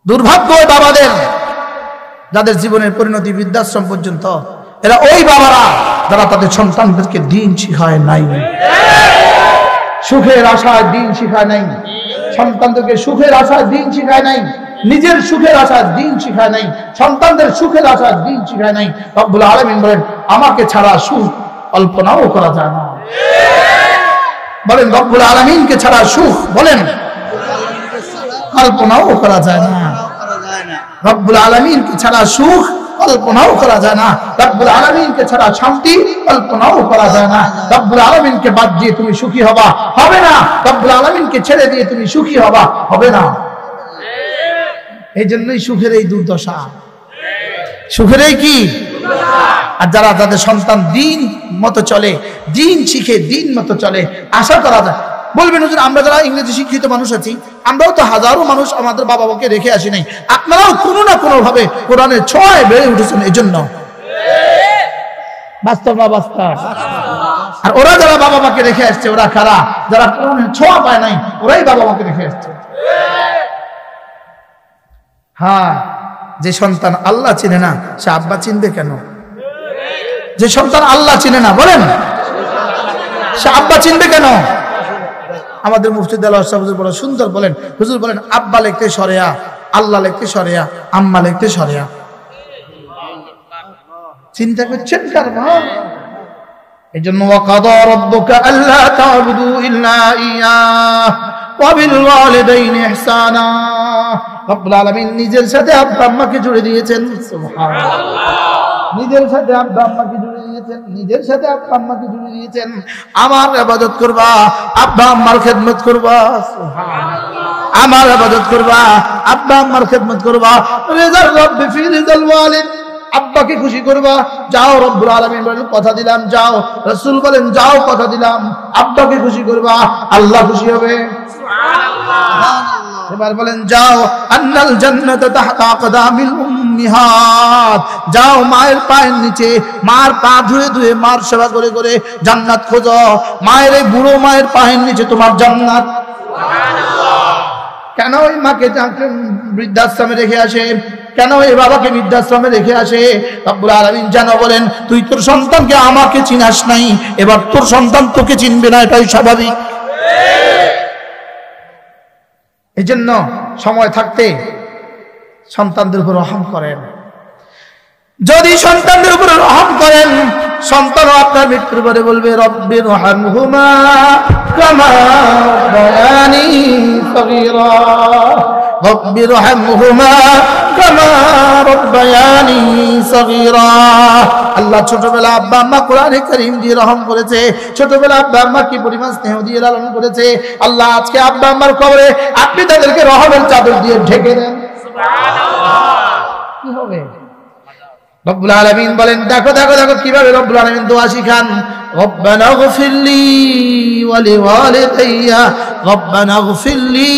দুর্ভাগ্য ওই বাবাদের যাদের জীবনের পরিণতি বৃদ্ধাশ্রম পর্যন্ত। এরা ওই বাবারা যারা তাদের সন্তানদেরকে দিন শিখায় নাই, সুখের আশায় দিন শিখায় নাই, সন্তানদেরকে সুখের আশায় দিন শিখায় নাই, নিজের সুখের আশায় দিন শিখায় নাই, সন্তানদের সুখের আশায় দিন শিখায় নাই। রব্বুল আলামিন বলেন আমাকে ছাড়া সুখ কল্পনাও করা যায় না। বলেন রব্বুল আলামিনকে ছাড়া সুখ বলেন কল্পনাও করা যায় না। রব্বুল আলামিনকে ছাড়া সুখ কল্পনাও করা যায় না। রব্বুল আলামিনকে ছাড়া শান্তি কল্পনাও করা যায় না। রব্বুল আলামিনকে বাদ দিয়ে তুমি সুখী হবা, হবে না। রব্বুল আলামিনকে ছেড়ে দিয়ে তুমি সুখী হবা, হবে না। এই জন্যই সুখের এই দুর্দশা, সুখের এই কি। আর যারা তাদের সন্তান দিন মতো চলে, দিন শিখে দিন মতো চলে, আশা করা যায়। বলবেন হুজুর আমরা যারা ইংরেজি শিক্ষিত মানুষ আছি, আমরাও তো হাজারো মানুষ আমাদের বাবা মাকে রেখে আসি নাই, আপনারাও কোনো না কোনো ভাবে কোরআনের ছোঁয়ায় বেড়ে উঠেছেন। এই জন্য বাস্তব না বাস্তব। আর ওরা যারা বাবা মাকে রেখে আসছে ওরা কারা? যারা কোরআনের ছোঁয়া পায় নাই, ওরাই বাবা মাকে রেখে আসছে। হ্যাঁ, যে সন্তান আল্লাহ চিনে না সে আব্বা চিনবে কেন? যে সন্তান আল্লাহ চিনে না বলেন সে আব্বা চিনবে কেন? আমাদের মুফতি দেলোয়ার সাহেব হুজুর বড় সুন্দর বলেন, হুজুর বলেন আব্বা লিখতে সরেয়া, আল্লাহ লিখতে সরেয়া, আম্মা লিখতে সরেয়া। চিন্তা করছেন কারবা? এই জন্য ওয়াকাদা রাব্বুকা আল্লা তা'বুদু ইল্লা ইয়াহ ওয়া বিল ওয়ালিদাইনি ইহসানা। রব্বুল আলামিন নিজের সাথে আব্বা আম্মাকে জুড়ে দিয়েছেন। সুবহানাল্লাহ। নিজের সাথে আব্বা আম্মাকে জুড়ে দিয়েছেন, নিজের সাথে আব্বা আম্মাকে জুড়ে দিয়েছেন। আমার ইবাদত করবা, আব্বা আম্মার খেদমত করবা। সুবহানাল্লাহ। আমার ইবাদত করবা, আব্বা আম্মার খেদমত করবা। রিজাল রব্বি ফি রিজাল ওয়ালিদ, আব্বাকে খুশি করবা। যাও রব্বুল আলামিন বলেন কথা দিলাম যাও, রাসূল বলেন যাও কথা দিলাম। আব্বাকে খুশি করবা, আল্লাহ খুশি হবে। সুবহানাল্লাহ। এবার বলেন যাও আন্নাল জান্নাতা তাহতা আকদামিল উম্মিহাত, যাও মায়ের পায়ের নিচে, মার পা ধুয়ে ধুয়ে মার সেবা করে করে জান্নাত খোঁজো। মায়ের এই বুড়ো মায়ের পায়ের নিচে তোমার জান্নাত। সুবহানাল্লাহ। কেন ওই মাকে বৃদ্ধাশ্রমে রেখে আসে? কেন এই বাবাকে বৃদ্ধাশ্রমে রেখে আসে? রব্বুল আলামিন যেন বলেন তুই তোর সন্তানকে আমাকে চিনাস নাই, এবার তোর সন্তান তোকে চিনবে না, এটাই স্বাভাবিক। এই জন্য সময় থাকতে সন্তানদের উপর রহম করেন। যদি সন্তানদের উপর রহম করেন, সন্তানও আপনার মৃত্যুর পরে বলবে রব্বিরহামহুমা কামা রাব্বায়ানি সগীরা, রব্বিরহামহুমা কামা রাব্বায়ানি সগীরা। আল্লাহ ছোটবেলা আব্বা আম্মা কোরআনে কারীম দিয়ে রহম করেছে, ছোটবেলা আব্বা আম্মা কি পরিমাণ স্নেহ দিয়ে লালন করেছে। আল্লাহ আজকে আব্বা আম্মার কবরে আপনি তাদেরকে রহমের চাদর দিয়ে ঢেকে দেন। সুবহানাল্লাহ। কি হবে? রব্বুল আলামিন বলেন দেখো দেখো দেখো কিভাবে রব্বুল আলামিন দোয়া শিখান। রব্বানা গফিরলি ওয়া লিওয়ালিদাইয়া, রব্বানা গফিরলি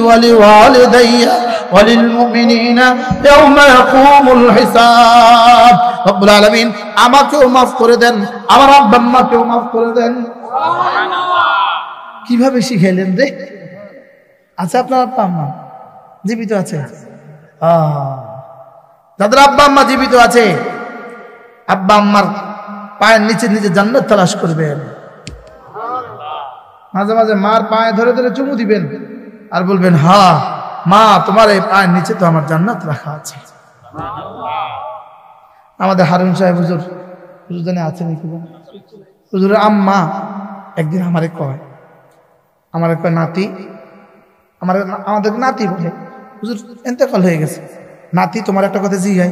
ওয়া লিওয়ালিদাইয়া ওয়া লিল মুমিনিনা ইয়াওমা ইয়াকুমুল হিসাব। রব্বুল আলামিন আমাকেও মাফ করে দেন, আমার আব্বা আম্মাকেও মাফ করে দেন। সুবহানাল্লাহ। কিভাবে শিখাইলেন রে? আচ্ছা আপনার আব্বা আম্মা জীবিত আছে? যাদের আব্বা আম্মা জীবিত আছে, আব্বা আম্মার পায়ের নিচে নিচে জান্নাত তালাশ করবেন। মাঝে মাঝে মার পায়ে ধরে ধরে চুমু দিবেন আর বলবেন হ্যাঁ মা তোমার এই পায়ের নিচে তো আমার জান্নাত রাখা আছে। আমাদের হারুন সাহেব হুজুর জানে আছে নাকি? হুজুরের আম্মা একদিন আমারে কয় নাতি, আমাদের নাতি বলে হুজুর ইন্তেকাল হয়ে গেছে, নাতি তোমার একটা কথা জিগাই।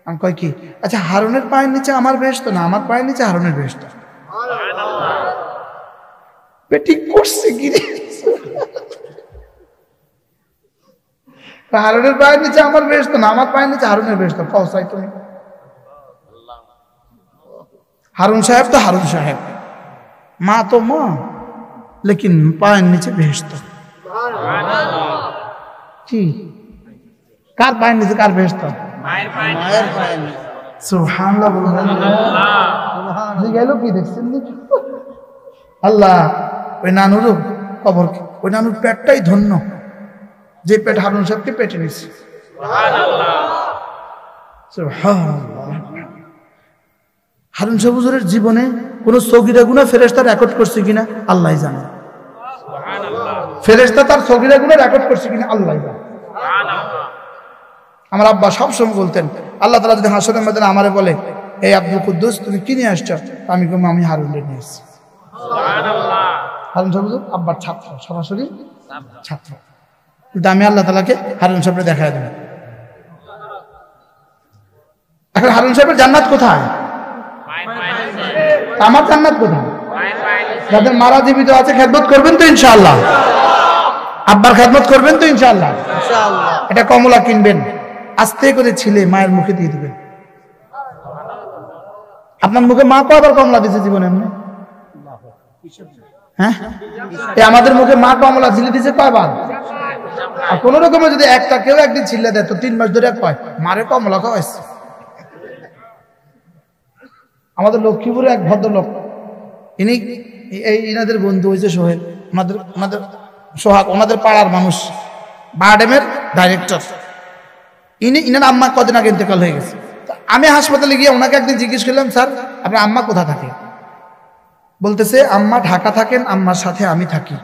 আমি কয় কি? আচ্ছা হারুনের পায়ের নিচে আমার বেহেশত না, আমার পায়ের নিচে হারুনের বেহেশত। ঠিক করছে কি রে? হারুনের পায়ের নিচে আমার বেহেশত না, আমার পায়ের নিচে হারুনের বেহেশত। কওসাই তুমি হারুন সাহেব তো হারুন সাহেব, মা তো মা, লেকিন পায়ের নিচে বেহেশত। কি কার পায়ের নিচে কার বেহেশত? মায়ের পায়ের নিচে। সুবহানাল্লাহ বলুন। সুবহানাল্লাহ। গেল কি দেখছেন? আল্লাহ ওই নানুরও কবরকে, ওই নানুর পেটটাই ধন্য যে পেট হারুন সাহেবকে পেটে নিচ্ছে। হারুন সাহেব হুজুরের জীবনে কোন সগীরা গুনাহ ফেরেশতা রেকর্ড করছে কিনা আল্লাহই জানে। ফেরেশতা তার সগীরা গুনাহ রেকর্ড করছে কিনা আল্লাহই জানে। আমার আব্বা সবসময় বলতেন, আল্লাহ তাআলা যদি হাসরের ময়দানে আমারে বলে, এই আব্দুল কুদ্দুস তুমি কি নিয়ে আসছো, আমি কম আমি হারুনকে নিয়ে এসেছি। হারুন সাহেব হুজুর আব্বার ছাত্র, সরাসরি ছাত্র, কিন্তু আমি আল্লাহ তাআলাকে হারুন সাহেবকে দেখায় দেব। এখন হারুন সাহেবের জান্নাত কোথায়? আমার জান্নাত কোথায়? যাদের মারা জীবিত আছে খেদমত করবেন তো ইনশাআল্লাহ? আব্বার খেদমত করবেন তো ইনশাআল্লাহ? এটা কমলা কিনবেন, আস্তে করে ছিলে মায়ের মুখে দিয়ে দিবেন। আপনার মুখে মা কয়বার কমলা দিয়েছে জীবনে? এমনি হ্যাঁ, আমাদের মুখে মা কমলা ছিলে দিয়েছে কয়বার? আর কোন রকমে যদি একটা কেউ একদিন ছিলে দেয় তো 3 মাস ধরে কয় মারে কমলা খাওয়াইছে। আমাদের লক্ষ্মীপুরে এক ভদ্রলোক, ইনি ইনাদের বন্ধু হয়েছে সোহেল, ওনাদের সোহাগ, ওনাদের পাড়ার মানুষ, বারডেমের ডাইরেক্টর। ইনার আম্মা কদিন আগে ইন্তেকাল হয়ে গেছে। আমি হাসপাতালে গিয়ে ওনাকে একদিন জিজ্ঞেস করলাম, স্যার আপনার আম্মা কোথা থাকে? বলতেছে আম্মা ঢাকা থাকেন, আম্মার সাথে আমি থাকি।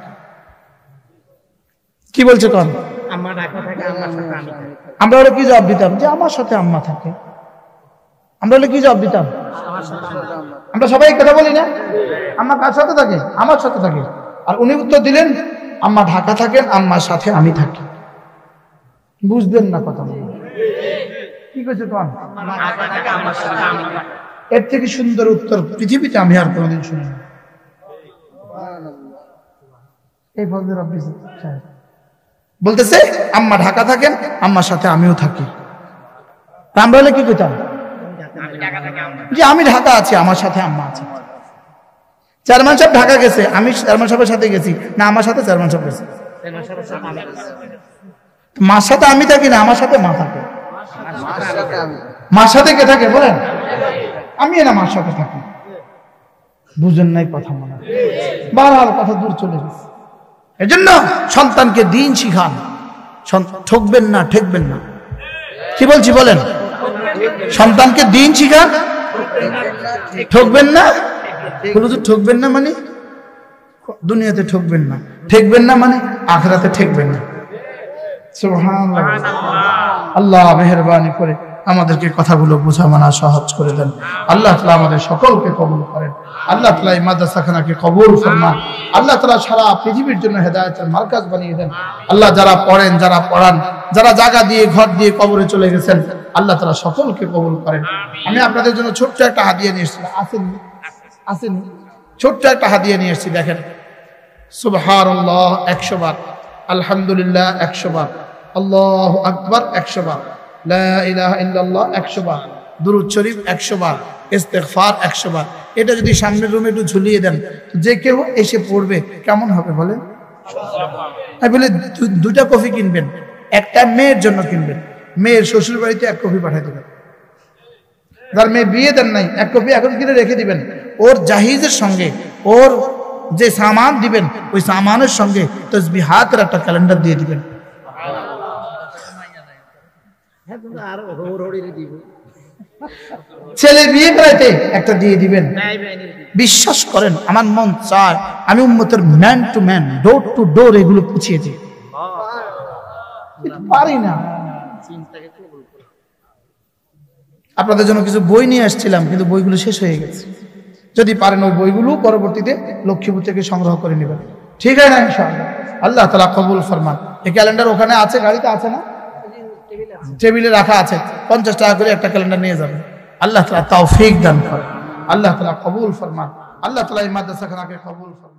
কি বলছে কোন? আম্মা ঢাকা থাকে, আম্মার সাথে আমি থাকি। আমরা ওরা কি জবাব দিতাম? যে আমার সাথে আম্মা থাকে। আমরা ওরা কি জবাব দিতাম? আমরা সবাই কথা বলি না, আম্মা কার সাথে থাকে? আমার সাথে থাকে। আর উনি উত্তর দিলেন, আম্মা ঢাকা থাকেন, আম্মার সাথে আমি থাকি। বুঝবেন না কথা? কি কইছে কোন? এর থেকে সুন্দর উত্তর পৃথিবীতে আমি আর কোনোদিন শুনিনি। এই ফজলের অফিস বলতেছে আম্মা ঢাকা থাকেন, আম্মার সাথে আমিও থাকি। আমরা হলে কি কইতাম? যে আমি ঢাকা আছি, আমার সাথে আম্মা আছে। চেয়ারম্যান সাহেব ঢাকা গেছে, আমি চেয়ারম্যান সাহেবের সাথে গেছি না, আমার সাথে চেয়ারম্যান সাহেব গেছে। মার সাথে আমি থাকি না, আমার সাথে মা থাকে। মার সাথে কে থাকে বলেন? আমি না মার সাথে থাকি। বুঝেন নাই কথা? মনে বারবার কথা দূর চলে গেছে। এজন্য সন্তানকে দিন শিখান, ঠকবেন না, ঠেকবেন না। কি বলছি বলেন? সন্তানকে দিন শিখান, ঠকবেন না। ঠকবেন না মানে দুনিয়াতে ঠকবেন না, ঠেকবেন না মানে আখিরাতে ঠেকবেন না। সুবহানাল্লাহ। আল্লাহ মেহেরবানি করে আমাদেরকে কথাগুলো বোঝা মানা সহজ করে দেন। আল্লাহ তাআলা আমাদের সকলকে কবুল করেন। আল্লাহ তাআলা এই মাদ্রাসাখানাকে কবুল ফরমান। আল্লাহ তাআলা সারা পৃথিবীর জন্য হেদায়েতের মার্কাজ বানিয়ে দেন। আল্লাহ যারা পড়েন, যারা পড়ান, যারা জায়গা দিয়ে ঘর দিয়ে কবরে চলে গেছেন, আল্লাহ তাআলা সকলকে কবুল করেন। আমি আপনাদের জন্য ছোট্ট একটা হাদিয়া নিয়ে এসেছি। আসেন, ছোট্ট একটা হাদিয়া নিয়ে এসেছি। দেখেন, সুবহানাল্লাহ 100 বার, আলহামদুলিল্লাহ 100 বার, আল্লাহু আকবার 100 বার, লা ইলাহা ইল্লাল্লাহ 100 বার, দুরূদ শরীফ 100 বার, ইস্তেগফার 100 বার। এটা যদি সামনের রুমে একটু ঝুলিয়ে দেন, যে কেউ এসে পড়বে কেমন হবে বলেন? আমি বলি 2টা কফি কিনবেন, একটা মেয়ের জন্য কিনবেন, মেয়ের শ্বশুর বাড়িতে 1 কফি পাঠিয়ে দেবেন। যার মেয়ে বিয়ে দেন নাই 1 কফি এখন কিনে রেখে দিবেন। ওর জাহিজের সঙ্গে ওর যে সামান দিবেন, ওই সামানের সঙ্গে তসবিহাতের একটা ক্যালেন্ডার দিয়ে দিবেন। ছেলে বিয়ে করাইতে একটা দিয়ে দিবেন। বিশ্বাস করেন, আমার মন চায় আমি উম্মতের man to man, door to door এগুলো পুছিয়ে দিই, পারি না। আপনাদের জন্য কিছু বই নিয়ে আসছিলাম, কিন্তু বইগুলো শেষ হয়ে গেছে। যদি পারেন ওই বইগুলো পরবর্তীতে লক্ষ্মীপুর থেকে সংগ্রহ করে নেবেন, ঠিক আছে না? ইনশাআল্লাহ আল্লাহ তাআলা কবুল ফরমান। এই ক্যালেন্ডার ওখানে আছে, গাড়িতে আছে না? টেবিলে রাখা আছে। 50 টাকা করে একটা ক্যালেন্ডার নিয়ে যাবেন। আল্লাহ তাআলা তৌফিক দান করেন, আল্লাহ তাআলা কবুল ফরমান। আল্লাহ তাআলা এই মাদ্রাসাখানাকে কবুল ফরমান।